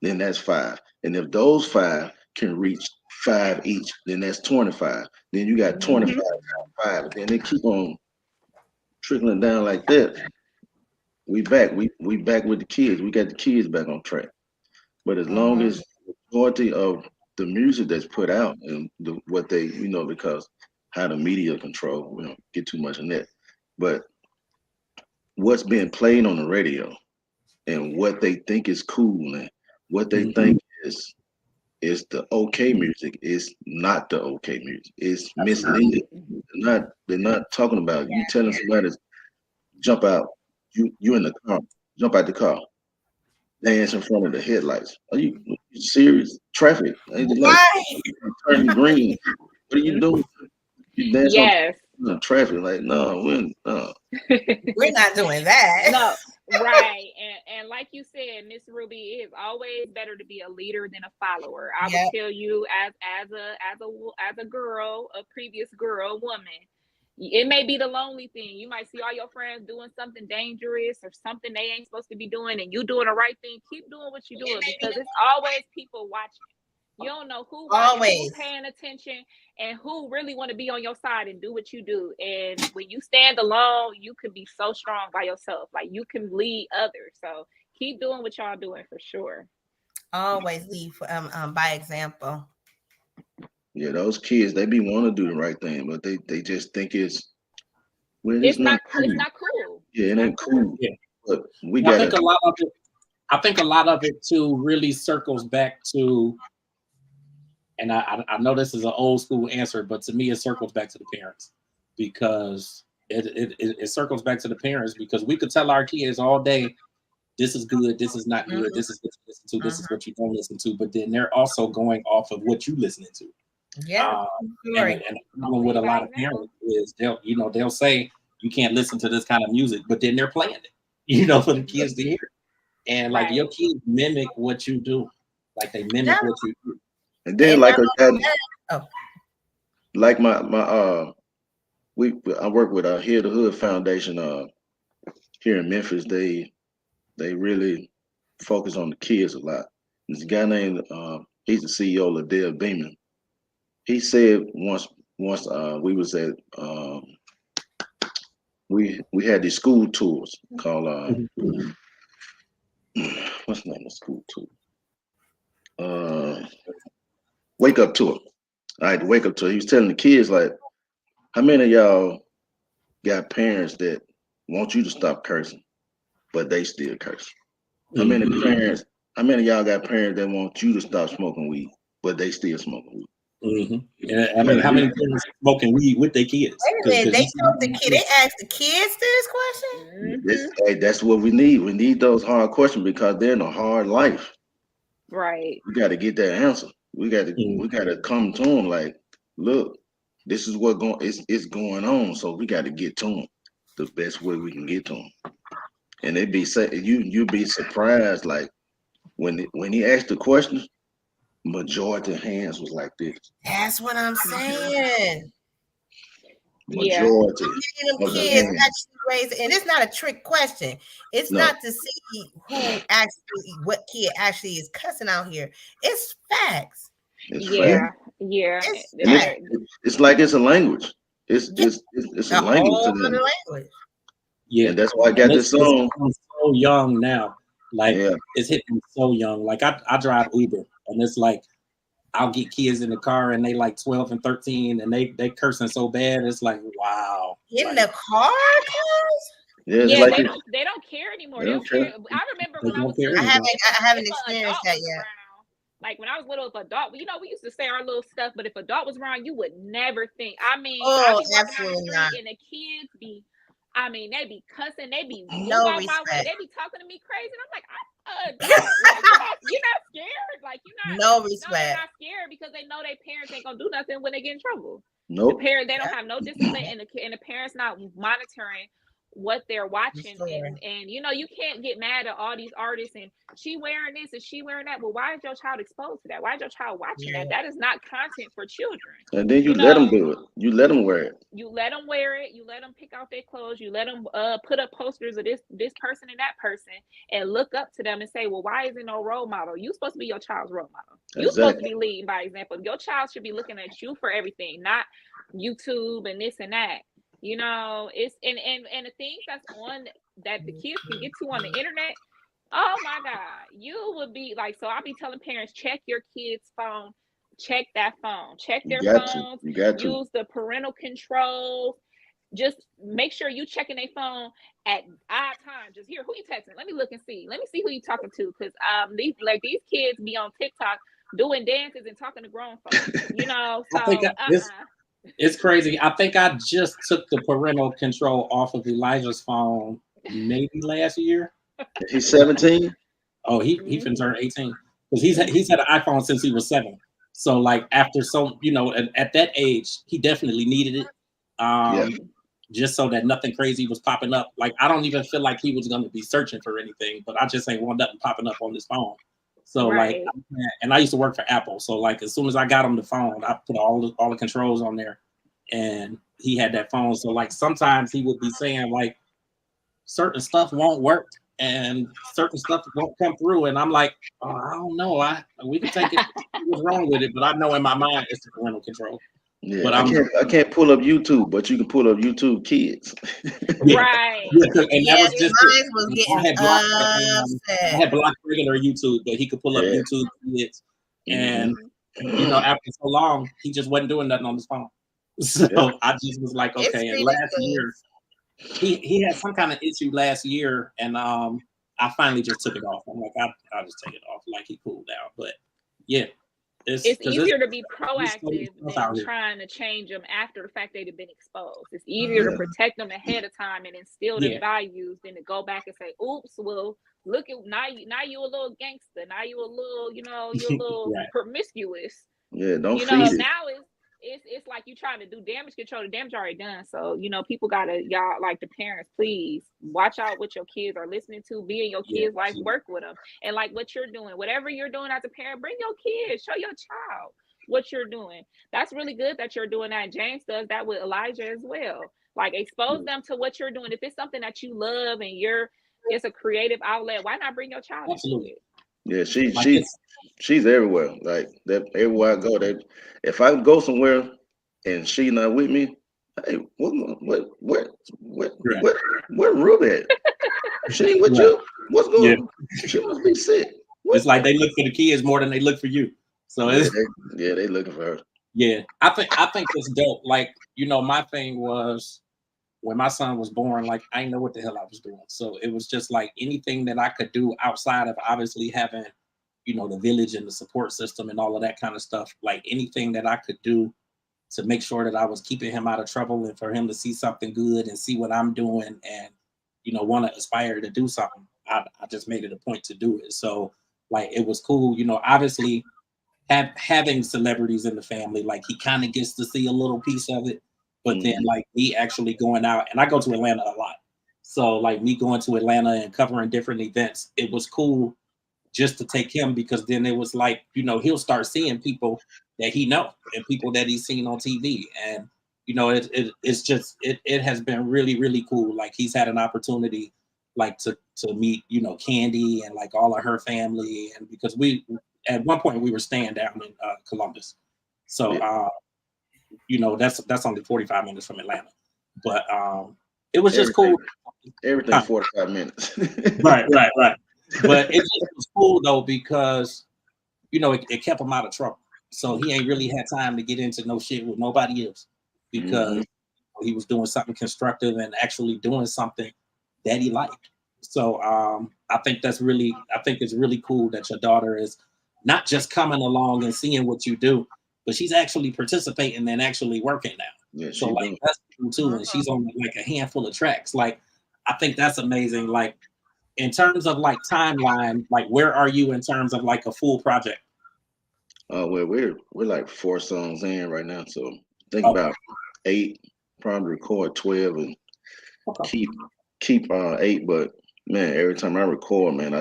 then that's 5. And if those 5 can reach 5 each, then that's 25. Then you got 25, 5. Then they keep on trickling down like that. We back with the kids. We got the kids back on track. But as long as the majority of the music that's put out and what they, because how the media control, we don't get too much in that. But what's being played on the radio and what they think is cool and what they think is the okay music is not the okay music. It's misleading. They're not talking about you telling somebody to jump out You in the car, jump out the car, dance in front of the headlights. Are you serious? Traffic. Like, turning green. What are you doing? You dance on traffic. Like, no, we're not doing that. No, right. And like you said, Miss Ruby, it is always better to be a leader than a follower. I will tell you, as a girl, a previous girl, woman, it may be the lonely thing. You might see all your friends doing something dangerous or something they ain't supposed to be doing, and you doing the right thing. Keep doing what you're doing, because it's always people watching. You don't know who watching, who paying attention, and who really want to be on your side and do what you do. And when you stand alone, you can be so strong by yourself. Like, you can lead others. So keep doing what y'all doing for sure. Always lead by example. Yeah, those kids, they be want to do the right thing, but they just think it's not cool. It's not cool. Yeah, it ain't cool. Yeah. But I think a lot of it too really circles back to, and I know this is an old school answer, but to me it circles back to the parents, because it circles back to the parents, because we could tell our kids all day, this is good, this is not good, this is what you listen to, this is what you don't listen to, but then they're also going off of what you listening to. Yeah. And with a lot of parents is they'll say you can't listen to this kind of music, but then they're playing it, for the kids to hear. And like your kids mimic what you do. Like they mimic what you do. And then like my I work with Hear the Hood Foundation here in Memphis. They really focus on the kids a lot. There's a guy named he's the CEO of Liddell Beeman. He said once we was at we had these school tours called what's the name of the school tour? Wake Up Tour. All right, the Wake Up Tour. He was telling the kids, like, how many of y'all got parents that want you to stop cursing, but they still curse? How many of y'all got parents that want you to stop smoking weed, but they still smoking weed? I mean, how many parents smoking weed with their kids? Wait a minute, they asked the kids this question? That's what we need. We need those hard questions, because they're in a hard life. Right. We got to get that answer. We got to come to them like, look, this is what it's going on. So we got to get to them the best way we can get to them. And you'd be surprised, like when he asked the question, majority of hands was like this. That's what I'm saying. Majority of kids actually raise, and it's not a trick question. It's not to see what kid actually is cussing out here. It's facts. It's like it's a language. It's a language to them. Language. Yeah, and that's why I got this song. It's so young now. Like it's hitting so young. Like I drive Uber, and it's like I'll get kids in the car and they like 12 and 13 and they cursing so bad. It's like, wow. In the car? Yeah, like they don't care anymore. They don't care. I remember when I was little, I haven't experienced that yet. Like when I was little, if adult, we used to say our little stuff, but if adult was around, you would never think. I mean, absolutely not. And the kids be, I mean, they be cussing, they be no respect. My way, they be talking to me crazy, and I'm like, you're not scared, like you're not. No respect. No, they're not scared because they know their parents ain't gonna do nothing when they get in trouble. Nope. The parents, they don't have no discipline, and the parents not monitoring what they're watching, and you can't get mad at all these artists and she wearing this and she wearing that. Well, why is your child exposed to that? Why is your child watching that? That is not content for children. And then you let them do it. You let them wear it. You let them wear it. You let them pick out their clothes. You let them put up posters of this person and that person and look up to them and say, well, why isn't no role model? You're supposed to be your child's role model. You're supposed to be leading by example. Your child should be looking at you for everything, not YouTube and this and that. It's and the things that's on that the kids can get to on the internet. Oh my God, you would be like, so I'll be telling parents, check your kids' phone, check that phone, check their phones, use the parental controls. Just make sure you checking their phone at odd times. Just here, who you texting? Let me look and see. Let me see who you talking to, because these kids be on TikTok doing dances and talking to grown folks. So it's crazy. I think I just took the parental control off of Elijah's phone maybe last year. He's 17. Oh, he finna turn 18 because he's had an iPhone since he was 7. So like after at that age, he definitely needed it. Just so that nothing crazy was popping up. Like I don't even feel like he was gonna be searching for anything, but I just ain't want nothing popping up on his phone. So like, and I used to work for Apple, so like as soon as I got him the phone, I put all the controls on there, and he had that phone. So like sometimes he would be saying like certain stuff won't work and certain stuff won't come through, and I'm like, oh, I don't know, we can take it. What's wrong with it? But I know in my mind it's the parental control. Yeah, but I can't pull up YouTube, but you can pull up YouTube Kids. Right. And that was just mine was getting I had blocked regular YouTube, but he could pull up YouTube Kids. And after so long, he just wasn't doing nothing on his phone. So I just was like, okay. And last year, he had some kind of issue last year, and I finally just took it off. I'm like, I'll just take it off. Like he cooled down. But yeah. It's easier to be proactive than trying to change them after the fact they've been exposed. It's easier to protect them ahead of time and instill their values than to go back and say, "Oops, well, look at now you a little gangster. Now you a little, you're a little promiscuous." Yeah, don't feed it. Now it's like you trying to do damage control. The damage already done. So people y'all like the parents, please watch out what your kids are listening to. Be in your kids' life, work with them, and like what you're doing, whatever you're doing as a parent, bring your kids, show your child what you're doing. That's really good that you're doing that. James does that with Elijah as well. Like expose them to what you're doing. If it's something that you love and it's a creative outlet, why not bring your child into it? Yeah, she's everywhere. Like that, everywhere I go, if I go somewhere and she's not with me, hey, where Ruby at? She ain't with you. What's going on? She must be sick. It's like they look for the kids more than they look for you. So they looking for her. Yeah, I think it's dope. Like my thing was when my son was born, like I didn't know what the hell I was doing. So it was just like anything that I could do outside of obviously having, the village and the support system and all of that kind of stuff. Like anything that I could do to make sure that I was keeping him out of trouble and for him to see something good and see what I'm doing and, want to aspire to do something. I just made it a point to do it. So like, it was cool, obviously having celebrities in the family, like he kind of gets to see a little piece of it. But then like me actually going out, and I go to Atlanta a lot. So like me going to Atlanta and covering different events, it was cool just to take him because then it was like, he'll start seeing people that he knows and people that he's seen on TV. And, it's just, it has been really, really cool. Like he's had an opportunity like to meet, Candy and like all of her family. And because at one point we were staying down in Columbus. So, that's only 45 minutes from Atlanta, but it was just cool. Everything 45 minutes. Right. But it just was cool though because it kept him out of trouble. So he ain't really had time to get into no shit with nobody else because he was doing something constructive and actually doing something that he liked. So I think it's really cool that your daughter is not just coming along and seeing what you do, but she's actually participating and actually working now. Yeah, so like that's cool too. And she's on like a handful of tracks. Like I think that's amazing. Like in terms of like timeline, like where are you in terms of like a full project? Well, we're like 4 songs in right now. So think about 8, probably record 12 and keep 8. But man, every time I record, man,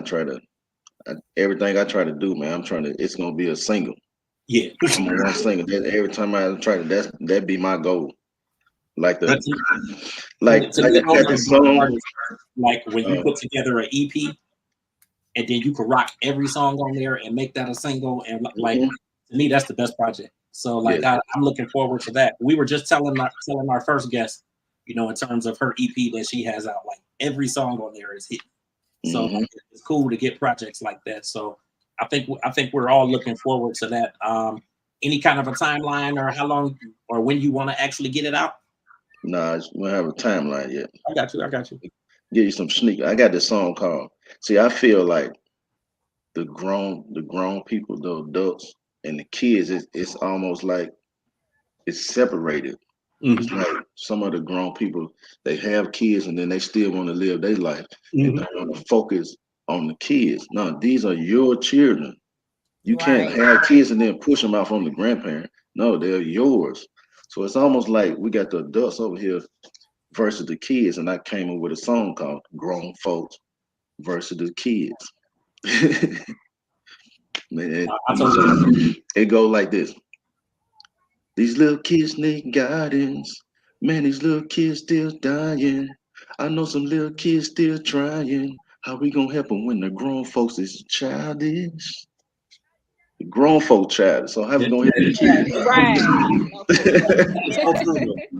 everything I try to do, man, it's gonna be a single. Yeah, I'm one single. Every time I try to, that'd be my goal. Like that song. Like when you put together an EP, and then you could rock every song on there and make that a single, and like to me, that's the best project. So like I'm looking forward to that. We were just telling our first guest, in terms of her EP that she has out, like every song on there is hit. So like, it's cool to get projects like that. So I think we're all looking forward to that. Any kind of a timeline or how long or when you want to actually get it out? Nah, we don't have a timeline yet. I got you. Give you some sneak. I got this song called. See, I feel like the grown people, the adults, and the kids. It's almost like it's separated. It's like some of the grown people, they have kids and then they still want to live their life and don't want to focus on the kids. No, these are your children. You can't have kids and then push them out from the grandparent. No, they're yours. So it's almost like we got the adults over here versus the kids, and I came up with a song called "Grown Folks versus the Kids." Man, it goes like this. These little kids need guidance. Man, these little kids still dying. I know some little kids still trying. How we gonna help them when the grown folks is childish? The grown folk childish. So how we gonna help the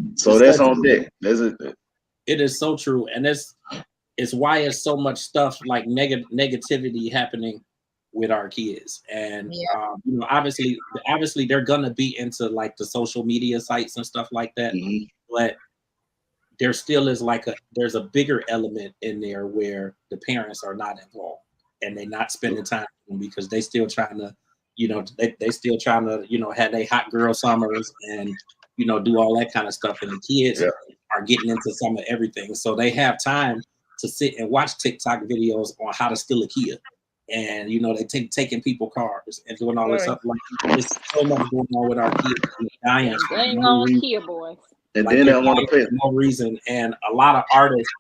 kids? So that's on deck. That's it. It is so true, and it's why it's so much stuff like negativity happening with our kids. And obviously they're gonna be into like the social media sites and stuff like that, but there still is like there's a bigger element in there where the parents are not involved and they're not spending time with them because they still trying to they still trying to have their hot girl summers and do all that kind of stuff, and the kids are getting into some of everything, so they have time to sit and watch TikTok videos on how to steal a Kia. And they taking people cars and doing all this stuff. Like there's so much going on with our kids dying. Dang on Kia boys. And then I want to pay no reason. And a lot of artists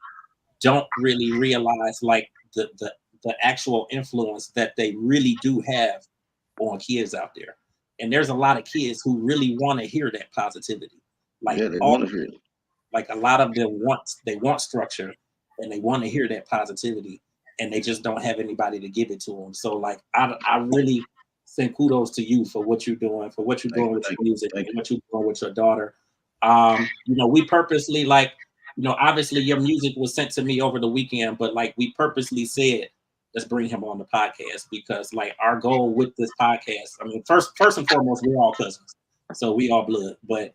don't really realize like the actual influence that they really do have on kids out there. And there's a lot of kids who really want to hear that positivity. Like they want to hear it. Like a lot of them want structure and they want to hear that positivity. And they just don't have anybody to give it to them. So like, I really send kudos to you for what you're doing, with your music, and what you're doing with your daughter. We purposely obviously your music was sent to me over the weekend, but like we purposely said, let's bring him on the podcast because like our goal with this podcast, I mean, first and foremost, we're all cousins, so we all blood. But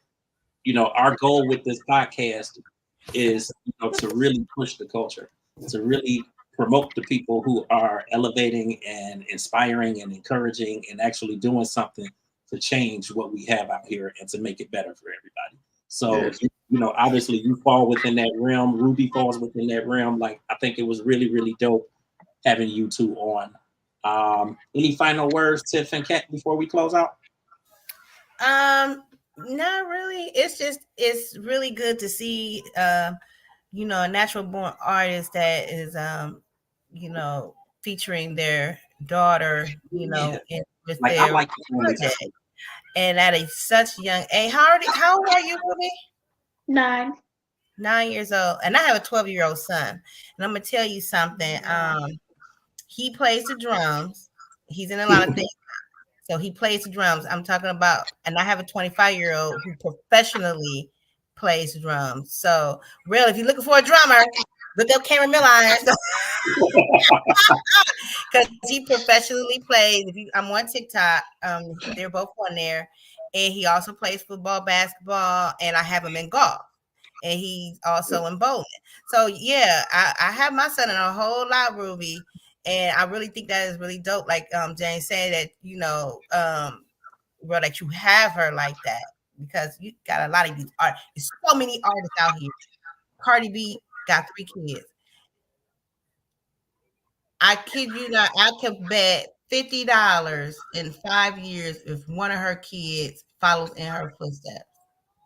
our goal with this podcast is to really push the culture, to really promote the people who are elevating and inspiring and encouraging and actually doing something to change what we have out here and to make it better for everybody. So, obviously you fall within that realm. Ruby falls within that realm. Like, I think it was really, really dope having you two on. Any final words, Tiff and Kat, before we close out? Not really. It's really good to see, a natural born artist that is, featuring their daughter, with like, their project. And at such young age. How old are you, Ruby? 9. 9 years old. And I have a 12-year-old son. And I'm gonna tell you something. He plays the drums. He's in a lot of things. So he plays the drums. I'm talking about, and I have a 25-year-old who professionally plays drums. So, Rell, if you're looking for a drummer, look up Cameron Miller, because he professionally plays. I'm on TikTok. They're both on there, and he also plays football, basketball, and I have him in golf, and he's also in bowling. So yeah, I have my son in a whole lot, Ruby, and I really think that is really dope. Like Jane said that Rell, that you have her like that because you got a lot of these artists. There's so many artists out here. Cardi B got 3 kids. I kid you not, I could bet $50 in 5 years if one of her kids follows in her footsteps.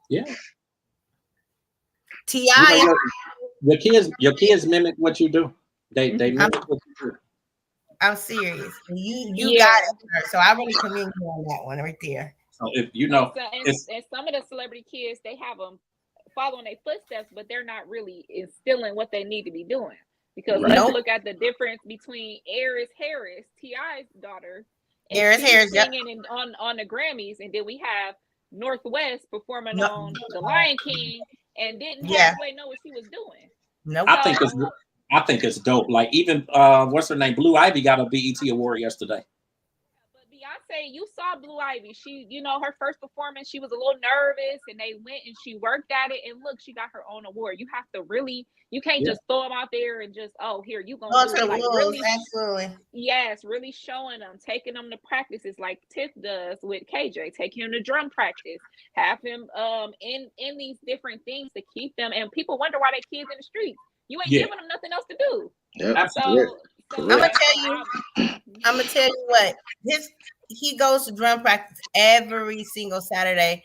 Yeah. T.I. Your kids mimic what you do. They mimic what you do. I'm serious. You got it. So I really commend you on that one right there. So if and some of the celebrity kids, they have them following their footsteps, but they're not really instilling what they need to be doing. Because let's look at the difference between Eris Harris, T.I.'s daughter, and Eris Harris singing on the Grammys, and then we have Northwest performing on The Lion King, and didn't halfway know what she was doing. No, I think it's dope. Like even what's her name, Blue Ivy got a BET award yesterday. But say you saw Blue Ivy. She, her first performance, she was a little nervous, and they went and she worked at it, and look, she got her own award. You have to really, you can't just throw them out there and just, here, you gonna do it. Like really, absolutely. Yes, really showing them, taking them to practices like Tiff does with KJ, take him to drum practice, have him in these different things to keep them. And people wonder why they kids in the streets. You ain't giving them nothing else to do. Yeah, so I'm gonna tell you what, he goes to drum practice every single Saturday,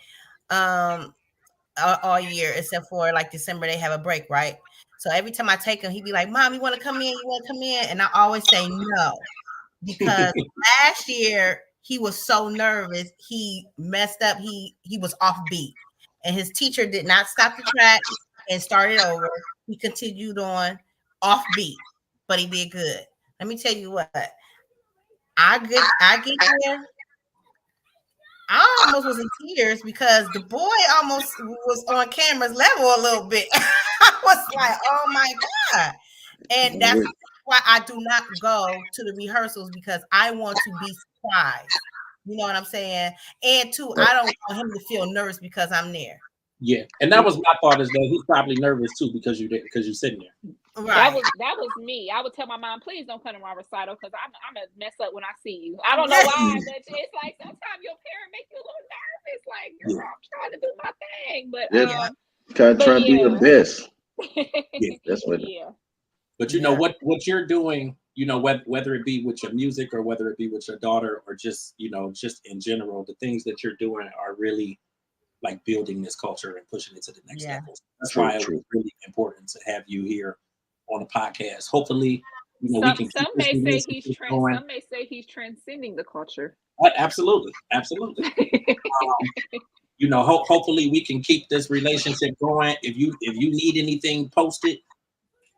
all year except for like December. They have a break, right? So every time I take him, he'd be like, "Mom, you want to come in? You want to come in?" And I always say no, because last year he was so nervous, he messed up. He was off beat, and his teacher did not stop the track and started over. He continued on off beat, but he did good. Let me tell you what, I get there. I almost was in tears because the boy almost was on camera's level a little bit. I was like, oh my God. And that's why I do not go to the rehearsals, because I want to be surprised. You know what I'm saying? And two, I don't want him to feel nervous because I'm there. Yeah, and that was my thought, is that he's probably nervous too because you're sitting there. Right. That was me. I would tell my mom, please don't come to my recital because I'm gonna mess up when I see you. I don't know why, but it's like sometimes your parent make you a little nervous. Like, girl, I'm trying to do my thing, but trying to do your best. That's what. Yeah. But what you're doing, whether it be with your music or whether it be with your daughter or just just in general, the things that you're doing are really like building this culture and pushing it to the next level. That's why it was really important to have you here on the podcast. Hopefully, we can. Some may say he's transcending the culture. Absolutely. Hopefully we can keep this relationship going. If you need anything posted,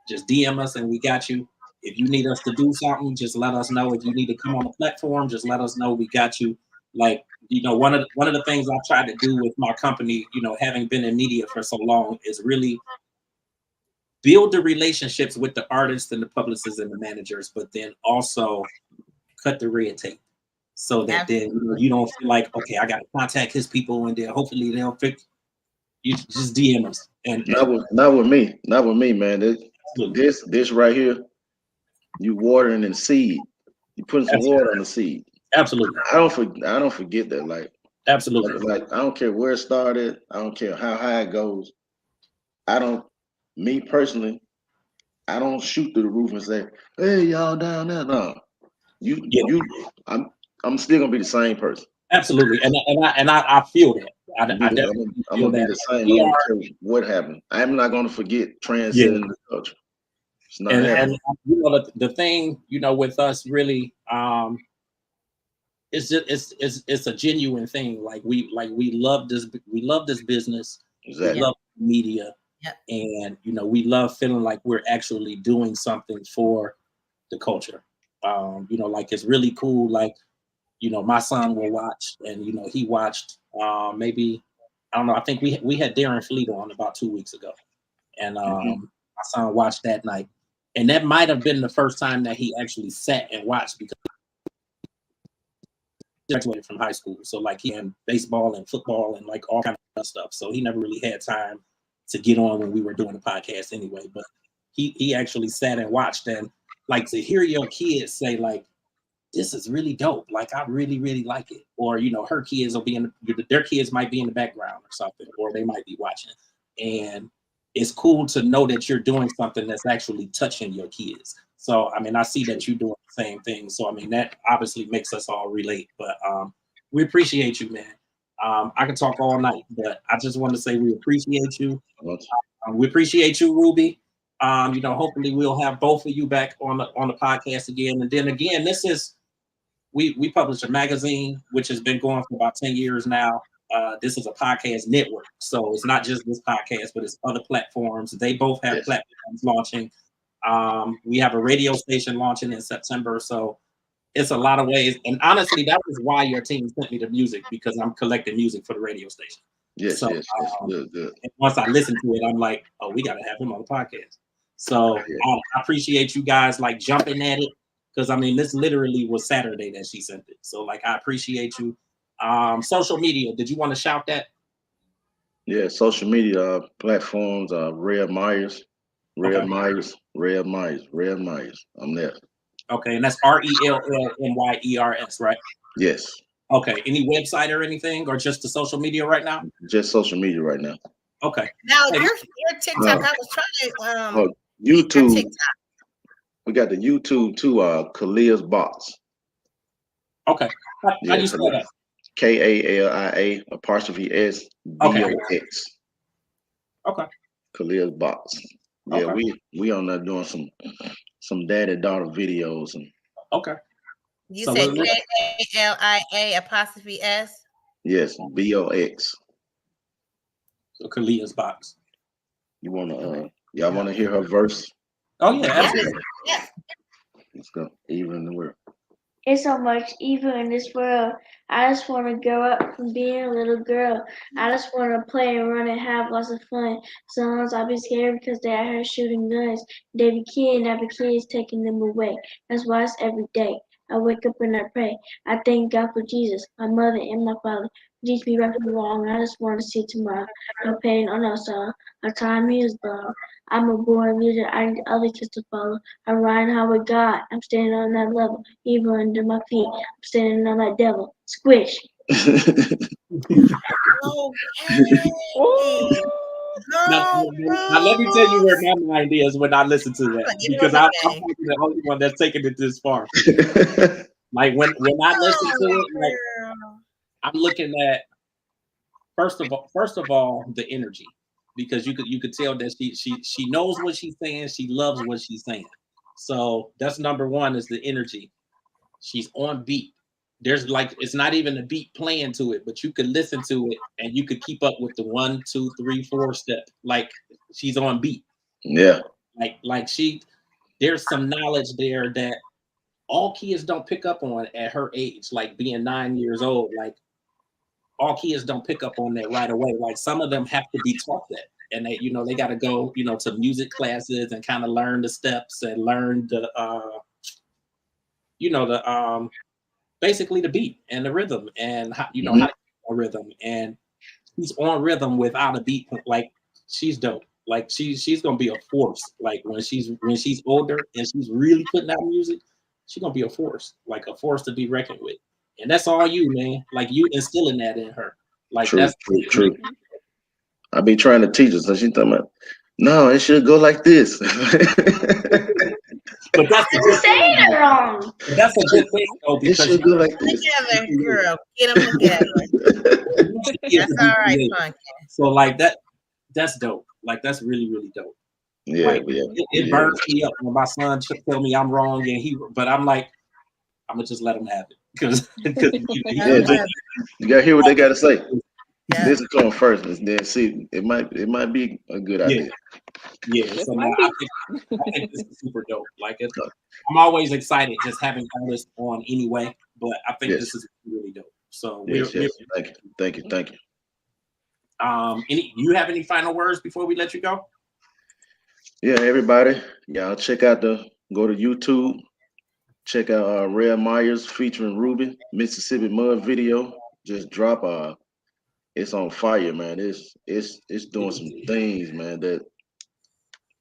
just DM us and we got you. If you need us to do something, just let us know. If you need to come on the platform, just let us know. We got you. Like, one of the things I tried to do with my company, having been in media for so long, is really build the relationships with the artists and the publicists and the managers, but then also cut the red tape so that then you don't feel like, okay, I got to contact his people and then hopefully they'll fix. You just DM us. And not with me, man. This right here, you watering and seed. You putting some water on the seed. Absolutely. I don't forget that. Like, absolutely. Like I don't care where it started. I don't care how high it goes. Me personally, I don't shoot through the roof and say, "Hey, y'all down there." No, I'm still gonna be the same person. Absolutely, and I feel that. I'm gonna be the same. I don't care what happened. I'm not gonna forget transcending the culture. It's not happening. And the thing with us really, it's a genuine thing. Like we love this. We love this business. Exactly. We love media. Yep. And we love feeling like we're actually doing something for the culture. Like it's really cool. Like, my son will watch, and he watched maybe, I don't know, I think we had Darren Fleet on about 2 weeks ago, and my son watched that night, and that might have been the first time that he actually sat and watched, because he graduated from high school, so like he had baseball and football and like all kind of stuff, so he never really had time to get on when we were doing the podcast anyway. But he actually sat and watched, and like to hear your kids say like, this is really dope. Like, I really, really like it. Or, her kids will be their kids might be in the background or something, or they might be watching. And it's cool to know that you're doing something that's actually touching your kids. So, I mean, I see that you're doing the same thing. So, I mean, that obviously makes us all relate, but we appreciate you, man. I can talk all night, but I just want to say we appreciate you. We appreciate you, Ruby. Hopefully we'll have both of you back on the podcast again. And then again, this is, we publish a magazine, which has been going for about 10 years now. This is a podcast network. So it's not just this podcast, but it's other platforms. They both have platforms launching. We have a radio station launching in September. So it's a lot of ways. And honestly, that was why your team sent me the music, because I'm collecting music for the radio station. Yes. Good. And once I listen to it, I'm like, oh, we got to have him on the podcast. So I appreciate you guys like jumping at it. because I mean this literally was Saturday that she sent it. So like I appreciate you. Social media. Did you want to shout that? Yeah, social media platforms. Rell Myers, Rell Myers, Rell Myers, Rell Myers. I'm there. Okay, and that's RellMyers, right? Yes. Okay. Any website or anything, or just the social media right now? Just social media right now. Okay. Now your TikTok, I was trying to YouTube. TikTok. We got the YouTube too. Kalia's Box. Okay. How do you spell that? KALIA''S BOX. Okay. Kalia's Box. Yeah, okay. we on there doing some daddy-daughter videos and. Okay. You said KALIA''S. Yes, BOX. So Kalia's Box. You wanna y'all wanna hear her verse? Oh yeah, absolutely. Yeah. Let's go. Even in the world. It's so much evil in this world. I just want to grow up from being a little girl. I just want to play and run and have lots of fun. Sometimes I'll be scared because they out here shooting guns. They be kidnapping kids, taking them away. That's why it's every day. I wake up and I pray. I thank God for Jesus, my mother and my father. Teach me right from wrong. I just want to see tomorrow. No pain or no sorrow. My time is gone. I'm a born leader. I need others just to follow. I ride high with God. I'm standing on that level. Evil under my feet. I'm standing on that devil. Squish. Now, let me tell you where my mind is when I listen to that, because I'm probably the only one that's taking it this far. Like when I listen to it, like I'm looking at first of all the energy, because you could tell that she knows what she's saying, she loves what she's saying. So that's number one, is the energy. She's on beat. There's like, it's not even a beat playing to it, but you could listen to it and you could keep up with the 1, 2, 3, 4 step. Like she's on beat. Yeah. Like there's some knowledge there that all kids don't pick up on at her age, like being 9 years old. Like all kids don't pick up on that right away. Like some of them have to be taught that. And they, they got to go, to music classes and kind of learn the steps and learn the, basically the beat and the rhythm and how, how to get on rhythm. And she's on rhythm without a beat. Like she's dope. Like she's gonna be a force. Like when she's older and she's really putting out music, she's gonna be a force to be reckoned with. And that's all you, man. Like you instilling that in her. Like true, that's true. I be trying to teach her, so she's talking about, no, it should go like this. But that's saying it wrong. That's a good thing, though, because it should go like this. Together, girl, get them together. That's all right, Funky. So like that's dope. Like that's really, really dope. Yeah, like, it burns me up when my son tell me I'm wrong, but I'm like, I'm gonna just let him have it because you gotta hear what they gotta say. Yeah. Listen to them first, and then see. It might be a good idea. Yeah. So I think this is super dope. Like I'm always excited just having artists on anyway, but I think this is really dope. So yes. Thank you. You have any final words before we let you go? Yeah, everybody, y'all go to YouTube, check out Rell Myers featuring Ruby, Mississippi Mud video. Just drop it's on fire, man. It's doing some things, man, that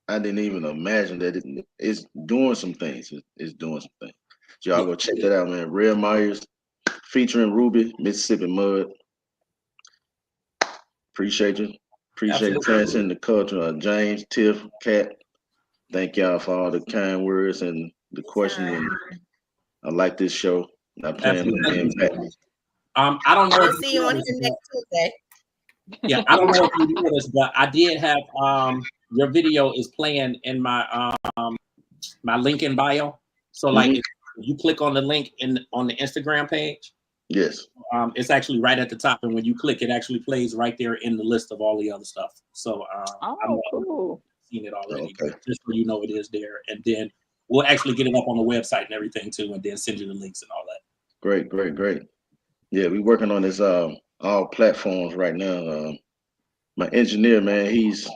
I didn't even imagine that it's doing some things. It's doing some things. So y'all go check that out, man. Rell Myers featuring Ruby, Mississippi Mud. Appreciate you. Appreciate Transcending the Culture. James, Tiff, Kat. Thank y'all for all the kind words and the questions. And I like this show. I plan on being back. I don't know. We'll see you on here next Tuesday. Yeah, I don't know if you know this, but I did have your video is playing in my my link in bio. So like if you click on the link on the Instagram page, yes, it's actually right at the top, and when you click, it actually plays right there in the list of all the other stuff. So cool. Seen it already, just so you know it is there, and then we'll actually get it up on the website and everything too, and then send you the links and all that. Great. Yeah, we're working on this all platforms right now. My engineer, man, he's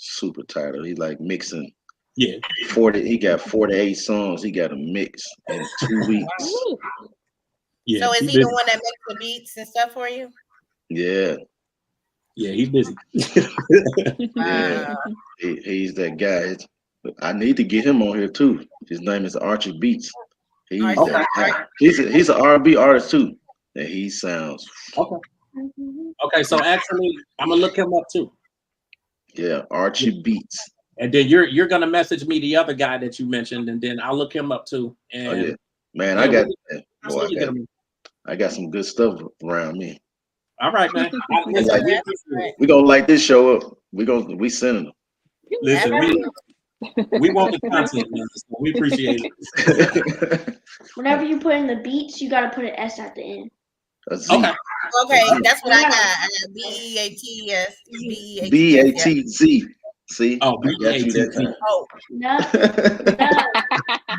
super tired. He's like mixing Yeah. 40. He got 48 songs. He got a mix in 2 weeks. Yeah. So is he the one that makes the beats and stuff for you? Yeah. Yeah, he's busy. Yeah. He's that guy. I need to get him on here too. His name is Archie Beats. He's that guy. He's an R&B artist too, and he sounds. Okay, so actually, I'm gonna look him up too. Yeah, Archie Beats. And then you're gonna message me the other guy that you mentioned, and then I'll look him up too. And oh yeah, man, I got some good stuff around me. All right, man. We gonna light this show up. We sending them. Listen, we want the content, man. So we appreciate it. Whenever you put in the beats, you gotta put an S at the end. Okay. Okay, that's what I got. I got BEATS. BATZ. See? Oh, I got you that time. Oh. No.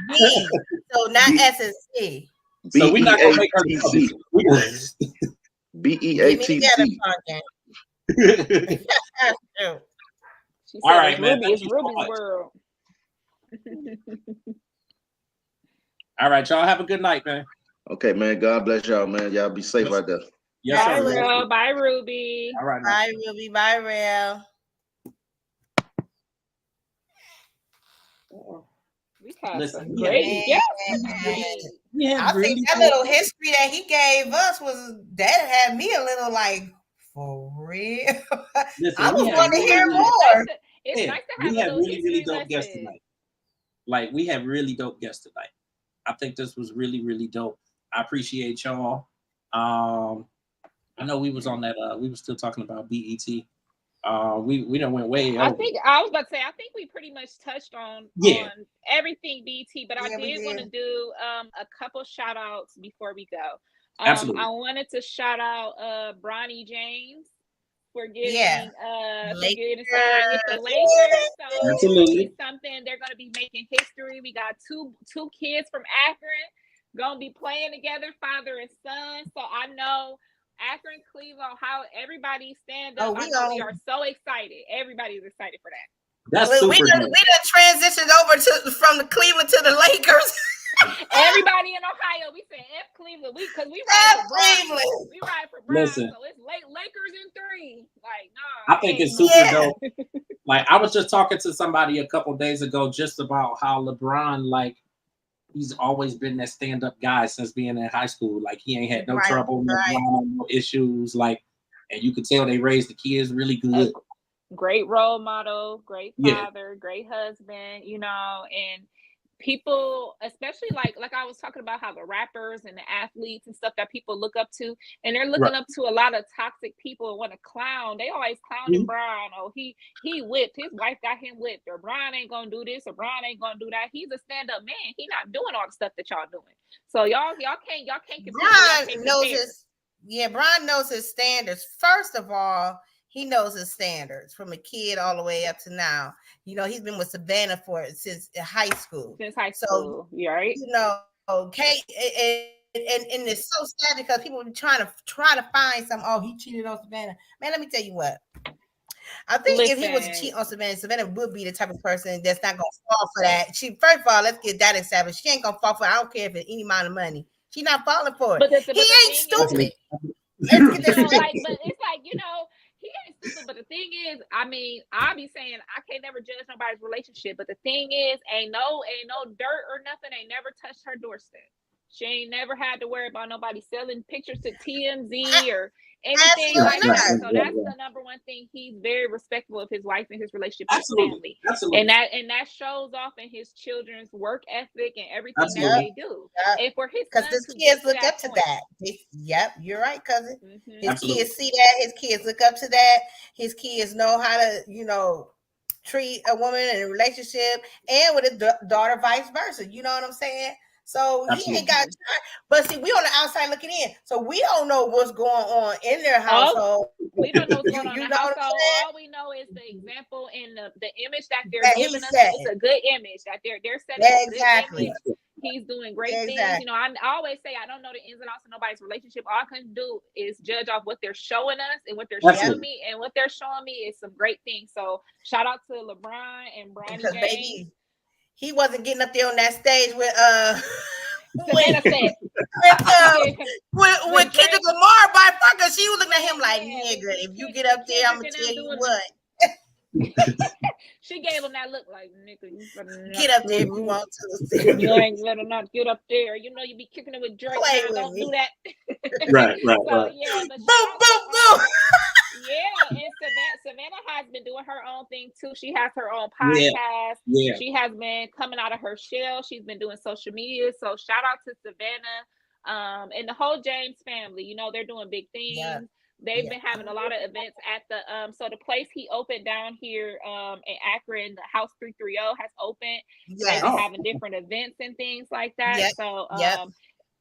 B. So not S and C. So we're not gonna make her BEATZ. All right, man. Ruby's world. All right, y'all have a good night, man. Okay, man. God bless y'all, man. Y'all be safe out there. Yes, Bye, sir. Rell. Bye, Ruby. All right. Bye, Ruby. Bye, Rell. We had Listen, some great guests. I think that little history that he gave us had me a little like, for real. Listen, I was wanting to hear more. It's nice to have we had really, really dope guests tonight. Like, we have really dope guests tonight. I think this was really, really dope. I appreciate y'all. I know we was on that. We were still talking about BET. We done went way over. I was about to say, I think we pretty much touched on everything BET, but I did want to do a couple shout outs before we go. Absolutely. I wanted to shout out Bronny James for getting Lakers. The Lakers. So absolutely, it's something they're going to be making history. We got two kids from Akron going to be playing together, father and son. So I know Akron, Cleveland, Ohio, everybody stand up. We are so excited. Everybody's excited for that. That's super. We done transitioned over from the Cleveland to the Lakers. Everybody in Ohio, we said F Cleveland. Because we ride for Brown. We ride for Brown. So it's Lakers in 3. Like, nah. I think it's super dope. Like, I was just talking to somebody a couple days ago just about how LeBron, like, he's always been that stand-up guy since being in high school. Like, he ain't had no trouble, no issues. Like, and you could tell they raised the kids really good. Great role model, great father, great husband, and people, especially like I was talking about how the rappers and the athletes and stuff that people look up to, and they're looking up to a lot of toxic people and want to clown. They always clowning Brian. Oh, he whipped, his wife got him whipped, or Brian ain't gonna do this, or Brian ain't gonna do that. He's a stand-up man. He not doing all the stuff that y'all doing. So y'all can't compare. Brian knows his standards. First of all, he knows his standards from a kid all the way up to now. He's been with Savannah since high school. So, you're right. Okay, and it's so sad because people are trying to find some. Oh, he cheated on Savannah. Man, let me tell you what. I think if he was to cheat on Savannah would be the type of person that's not gonna fall for that. First of all, let's get that established. She ain't gonna fall for it. I don't care if it's any amount of money. She's not falling for it. He ain't stupid. Let's get this but it's like, he ain't stupid, but the thing is, I mean, I'll be saying I can't never judge nobody's relationship, but the thing is, ain't no dirt or nothing, ain't never touched her doorstep. She ain't never had to worry about nobody selling pictures to TMZ or anything like that. So that's the number one thing. He's very respectful of his wife and his relationship with his family. Absolutely. And that shows off in his children's work ethic and everything that they do. And for his because his kids look up to that. Yep, you're right, cousin. His kids see that. His kids look up to that. His kids know how to, treat a woman in a relationship, and with a daughter, vice versa. You know what I'm saying? So he ain't got time. But see, we on the outside looking in. So we don't know what's going on in their household. We don't know what's going on in the household. All we know is the example and the image that they're giving us. It's a good image that they're setting a good image. He's doing great things. I always say I don't know the ins and outs of nobody's relationship. All I can do is judge off what they're showing us and what they're showing me. And what they're showing me is some great things. So shout out to LeBron and Bronny James. he wasn't getting up there on that stage with Savannah said with Kendrick Lamar by fucker. She was looking at him like, nigga, if you get up there, I'm gonna tell you what. She gave him that look like, nigga, you get up there if you want to. You ain't better not get up there. You know you be kicking it with Drake. Don't do that. Right. Yeah, but boom. Yeah, and Savannah has been doing her own thing too. She has her own podcast. Yeah. She has been coming out of her shell. She's been doing social media. So shout out to Savannah and the whole James family. You know, they're doing big things. Yeah. They've been having a lot of events at the so the place he opened down here in Akron, the House 330 has opened. They've been having different events and things like that. So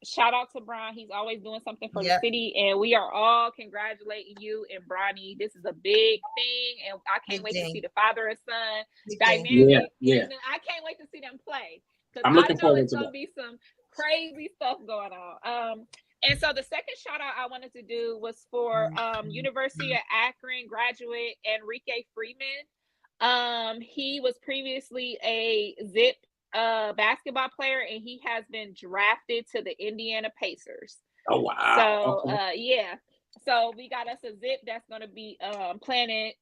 shout out to Brian. He's always doing something for the city, and we are all congratulating you and Bronny. This is a big thing, and I can't wait to see the father and son dynamic. Yeah. I can't wait to see them play, because I'm looking forward it's to gonna be some crazy stuff going on. And so the second shout out I wanted to do was for University of Akron graduate Enrique Freeman. He was previously a Zip basketball player, and he has been drafted to the Indiana Pacers. Oh wow. So so we got us a Zip that's going to be playing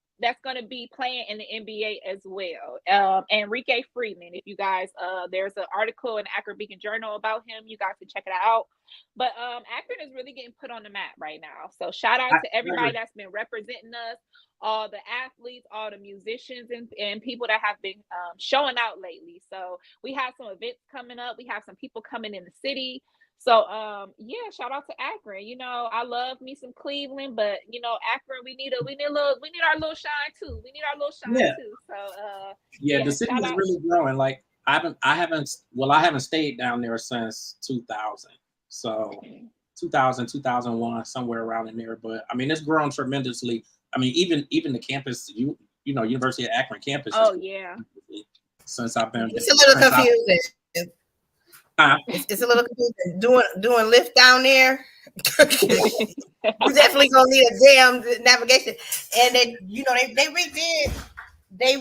in the NBA as well. Enrique Freeman, if you guys there's an article in Akron Beacon Journal about him, you guys can check it out. But Akron is really getting put on the map right now, so shout out to everybody that's been representing us, all the athletes, all the musicians, and people that have been showing out lately. So we have some events coming up, we have some people coming in the city. So shout out to Akron. You know, I love me some Cleveland, but you know, Akron, we need our little shine too. So the city is really growing. Like I haven't stayed down there since 2000. So 2000, 2001, somewhere around in there. But I mean, it's grown tremendously. I mean, even the campus, you know, University of Akron campus. Since I've been, it's a little confusing. It's a little confusing doing lift down there. We're definitely gonna need a damn navigation. And they redid they're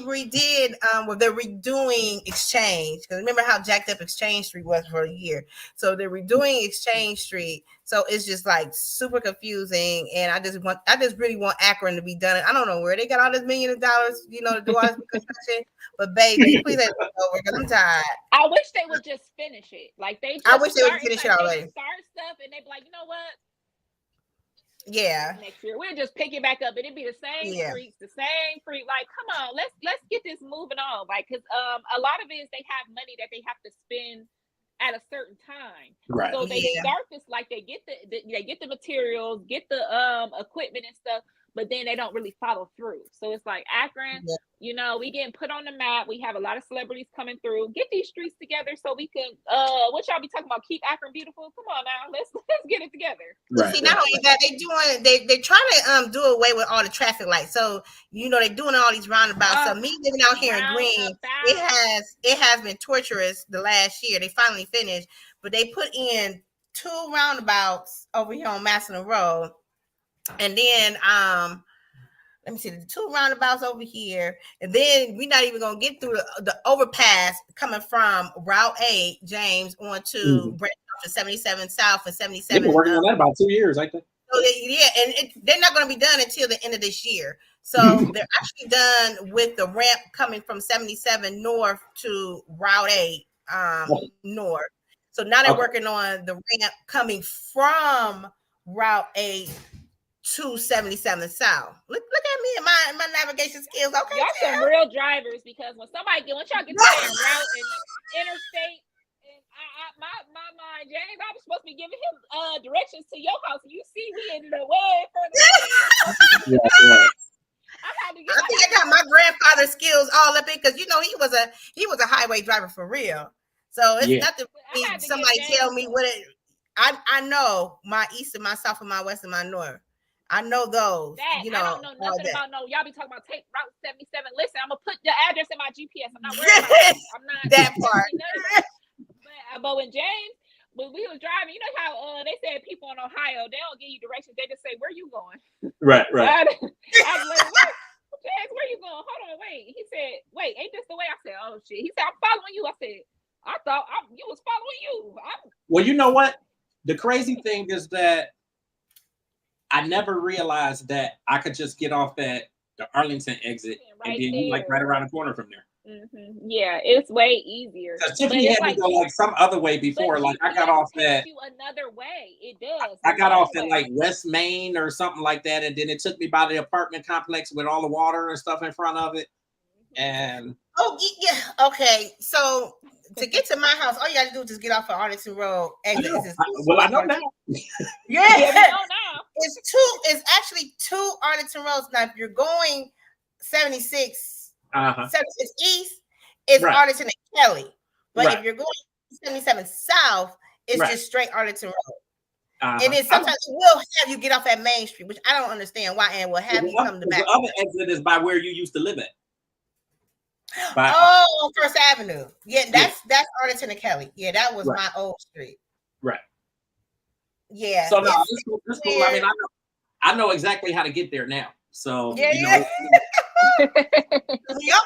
redoing Exchange, because remember how jacked up Exchange Street was for a year. So they're redoing Exchange Street, so it's just like super confusing. And I just really want Akron to be done. I don't know where they got all this $1 million, you know, to do all this construction, but baby, please let it over, because I'm tired. I wish they would just finish it. Like I wish they would finish it already. Start stuff and they'd be like, you know what? Yeah. Next year we'll just pick it back up, and it'd be the same streets, the same free. Like, come on, let's get this moving on. Like, because a lot of it is they have money that they have to spend at a certain time. Right. So they start this, like they get the materials, get the equipment and stuff, but then they don't really follow through. So it's like Akron, you know, we getting put on the map. We have a lot of celebrities coming through. Get these streets together so we can what y'all be talking about, keep Akron beautiful. Come on now, let's get it together. Right. See, not only that, they're trying to do away with all the traffic lights. So you know, they're doing all these roundabouts. So me living out here in Green, it has been torturous the last year. They finally finished, but they put in 2 roundabouts over here on Massillon Road. And then let me see, the 2 roundabouts over here, and then we're not even gonna get through the overpass coming from Route 8 James onto branch off to 77 South and 77. They've been working on that about 2 years, I think. So they're not going to be done until the end of this year. So they're actually done with the ramp coming from 77 north to Route 8 north. So now they're working on the ramp coming from Route 8 to 77 South. Look at me and my navigation skills. Okay, y'all some real drivers, because once y'all get to that route and interstate, and my mind, James, I was supposed to be giving him directions to your house, and you see we ended up way further. I think I got my grandfather's skills all up in, because you know he was a highway driver for real. So it's nothing for me. Somebody tell me what it. I know my east and my south and my west and my north. I know those. You know, I don't know nothing about y'all be talking about take Route 77. Listen, I'm gonna put the address in my GPS. I'm not worried about it. I'm not that part. But when we was driving, you know how they said people in Ohio, they don't give you directions. They just say, where you going? Right. I was like, James, where you going? Hold on, wait. He said, wait, ain't this the way? I said, oh shit. He said, I'm following you. I said, I thought you was following you. Well, you know what? The crazy thing is that I never realized that I could just get off at the Arlington exit and then you like right around the corner from there. Yeah, it's way easier. Because Tiffany had to go like some other way before. Like I got off at you another way. It does. I got off at like West Main or something like that, and then it took me by the apartment complex with all the water and stuff in front of it. And yeah, okay. So to get to my house, all you got to do is just get off of Arlington Road. Exit. Well, I know now. Yeah, we know now. It's actually 2 Arlington Roads. Now, if you're going 76. 76 East is Arlington and Kelly, but if you're going 77 South, it's just straight Arlington Road. And then sometimes it will have you get off at Main Street, which I don't understand why, and will have you come to back. The other exit is by where you used to live at. On First Avenue. Yeah, that's Arlington and Kelly. Yeah, that was my old street. Right. Yeah. So no, it's cool. I mean, I know exactly how to get there now. So yeah, y'all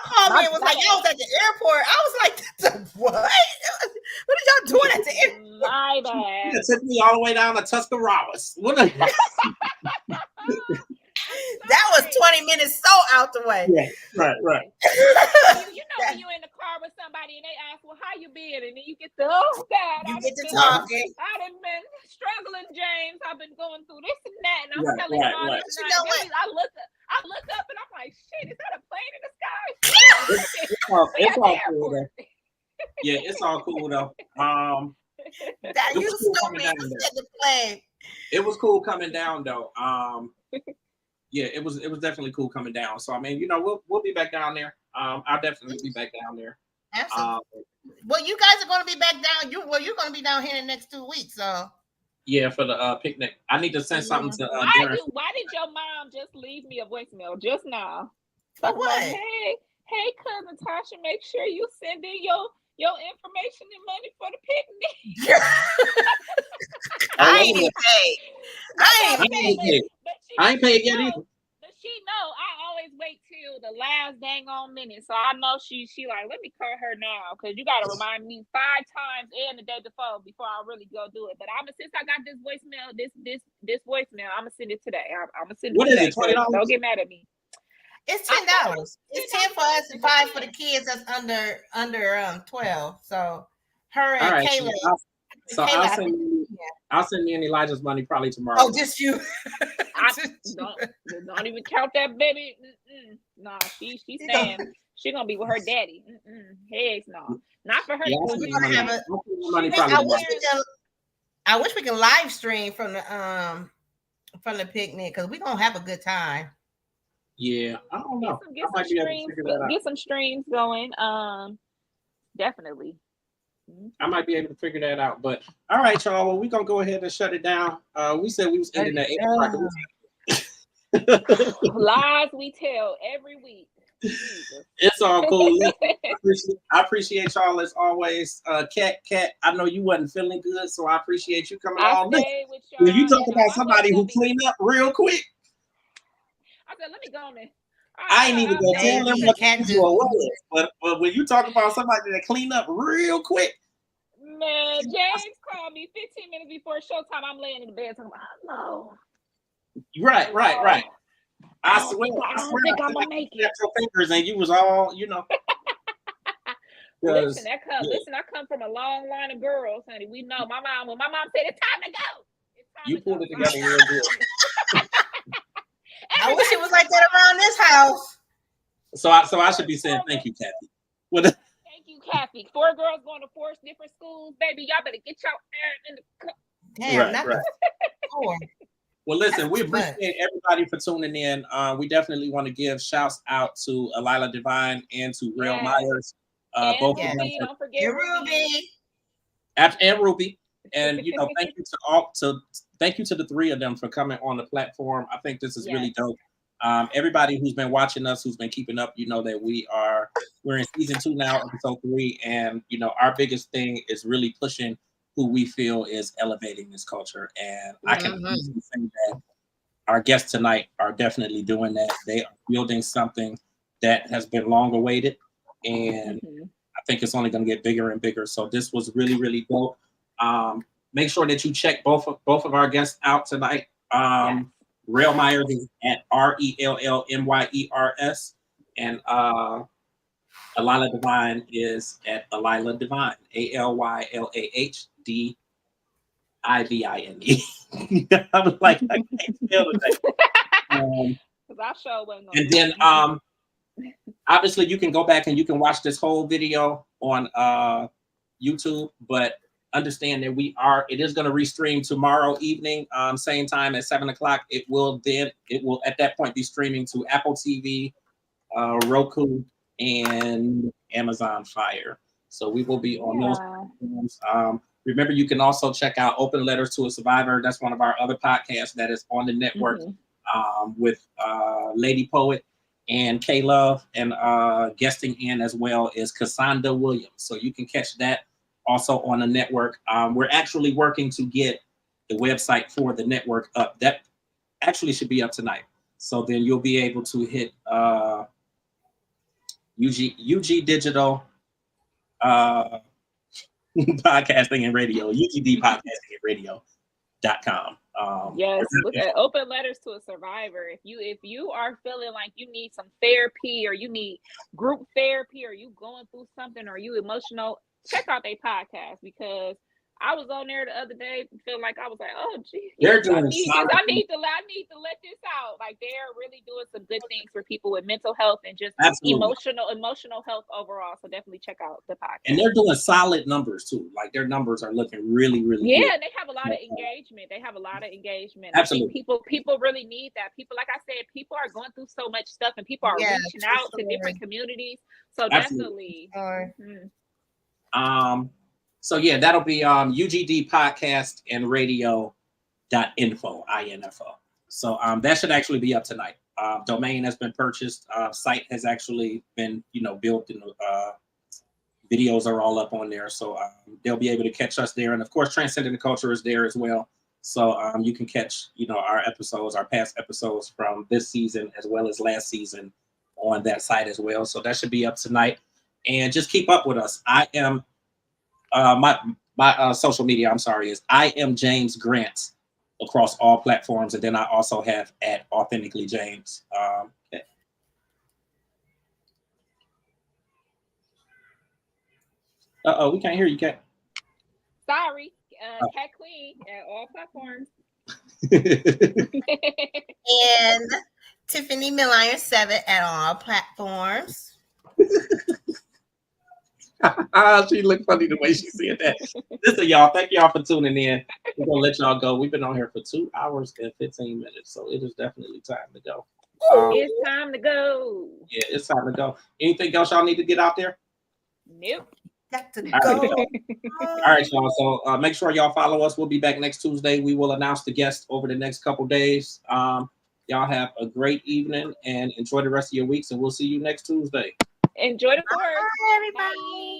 called me and was like, y'all was at the airport. I was like, what? What are y'all doing at the airport? My bad. It took me all the way down to Tuscarawas. That was 20 minutes so out the way. Yeah, right. You know when you're in the car with somebody and they ask, well, how you been? And then you get the, oh God, you get to talking. I done been struggling, James. I've been going through this and that. And I'm telling you all this. You know what? I look up and I'm like, shit, is that a plane in the sky? It's all cool though. Yeah, it's all cool though. That you stupid. You said the plane. It was cool coming down though. Yeah, it was definitely cool coming down. So I mean, you know, we'll be back down there. I'll definitely be back down there. Absolutely. Well, you guys are going to be back down. You're going to be down here in the next 2 weeks. So yeah, for the picnic. I need to send something to. Why did your mom just leave me a voicemail just now? For what? Hey, cousin Tasha, make sure you send in your information and money for the picnic. I ain't even paid. I ain't paid yet either. But she know I always wait till the last dang on minute. So I know she like, let me call her now, because you gotta remind me 5 times and the day before I really go do it. But since I got this voicemail, this voicemail, I'm gonna send it today. I'm gonna send it. What today. Is it? $20? Don't get mad at me. It's $10. It's 10 for us and 5 for the kids that's under 12. So her and Kayla. So I'll send me and Elijah's money probably tomorrow. Oh, just you. Don't even count that baby. Nah, she's saying she gonna be with her daddy. Heck no, not for her. Yeah, I wish we can live stream from the picnic, because we're gonna have a good time. Yeah, I don't know. Get some streams going. Definitely. I might be able to figure that out. But all right, y'all. Well, we're gonna go ahead and shut it down. We said we was ending at 8 o'clock. Lies we tell every week. It's all cool. I appreciate y'all as always. Kat, I know you wasn't feeling good, so I appreciate you coming on. When you talk about somebody who cleaned up real quick, I said, let me go on there. I ain't even gonna tell them what to do, but when you talk about somebody that clean up real quick, man, James called me 15 minutes before showtime. I'm laying in the bed talking about hello. Right. I swear, I'm gonna make it. Your fingers and you was all, you know. Listen, I come from a long line of girls, honey. We know when my mom said it's time to go. You pulled it together real good. I wish it was like that around this house. So I should be saying thank you, Kathy. Thank you, Kathy. 4 girls going to 4 different schools, baby. Y'all better get your air in the cup. Damn, right. 4. Well, listen, we appreciate everybody for tuning in. We definitely want to give shouts out to Alila Divine and to Rell Myers. Both of them. Don't forget Ruby. And Ruby. And you know, thank you to the 3 of them for coming on the platform. I think this is really dope. Everybody who's been watching us, who's been keeping up, you know that we're in season 2 now, episode 3, and you know our biggest thing is really pushing who we feel is elevating this culture. And I can easily say that our guests tonight are definitely doing that. They are building something that has been long awaited. and I think it's only going to get bigger and bigger. So this was really, really dope. Make sure that you check both of our guests out tonight. Rell Myers is at RELLMYERS, and Alila Divine is at Alila Divine, ALYLAHDIVINE. I was like, I can't spell it. And then obviously you can go back and you can watch this whole video on YouTube, but understand that it is going to restream tomorrow evening, same time at 7:00. It will at that point be streaming to Apple TV, Roku, and Amazon Fire. So we will be on those platforms. Remember, you can also check out Open Letters to a Survivor. That's one of our other podcasts that is on the network with Lady Poet and K Love, and guesting in as well is Cassandra Williams. So you can catch that also on the network. We're actually working to get the website for the network up. That actually should be up tonight. So then you'll be able to hit UG Digital Podcasting and Radio, UGD Podcasting and Radio.com. Yes, look at Open Letters to a Survivor. If you are feeling like you need some therapy, or you need group therapy, or you going through something, or you emotional, check out their podcast, because I was on there the other day, feeling like I was like, oh geez, they're doing I need to let this out. Like, they're really doing some good things for people with mental health and just emotional health overall. So definitely check out the podcast. And they're doing solid numbers too. Like, their numbers are looking really, really good. Yeah, they have a lot of engagement. Absolutely. I think people really need that. People, like I said, people are going through so much stuff, and people are reaching out to different communities. So definitely. So yeah, that'll be UGD Podcast and Radio.info, INFO. So that should actually be up tonight. Domain has been purchased. Site has actually been built, and videos are all up on there. So they'll be able to catch us there, and of course, Transcending the Culture is there as well. So you can catch our past episodes from this season as well as last season on that site as well. So that should be up tonight, and just keep up with us. I am. My social media, is I am James Grant across all platforms, and then I also have at Authentically James. Okay. We can't hear you, Kat. Sorry, Cat Queen at all platforms. And Tiffany Milliron 7 at all platforms. She looked funny the way she said that. Listen, y'all, thank y'all for tuning in. We're gonna let y'all go. We've been on here for 2 hours and 15 minutes, so it is definitely time to go. It's time to go. Yeah, it's time to go. Anything else y'all need to get out there? Nope. Got to All go. right, y'all. So make sure y'all follow us. We'll be back next Tuesday. We will announce the guests over the next couple days. Y'all have a great evening and enjoy the rest of your weeks, and we'll see you next Tuesday. Enjoy the course. Bye, everybody. Bye.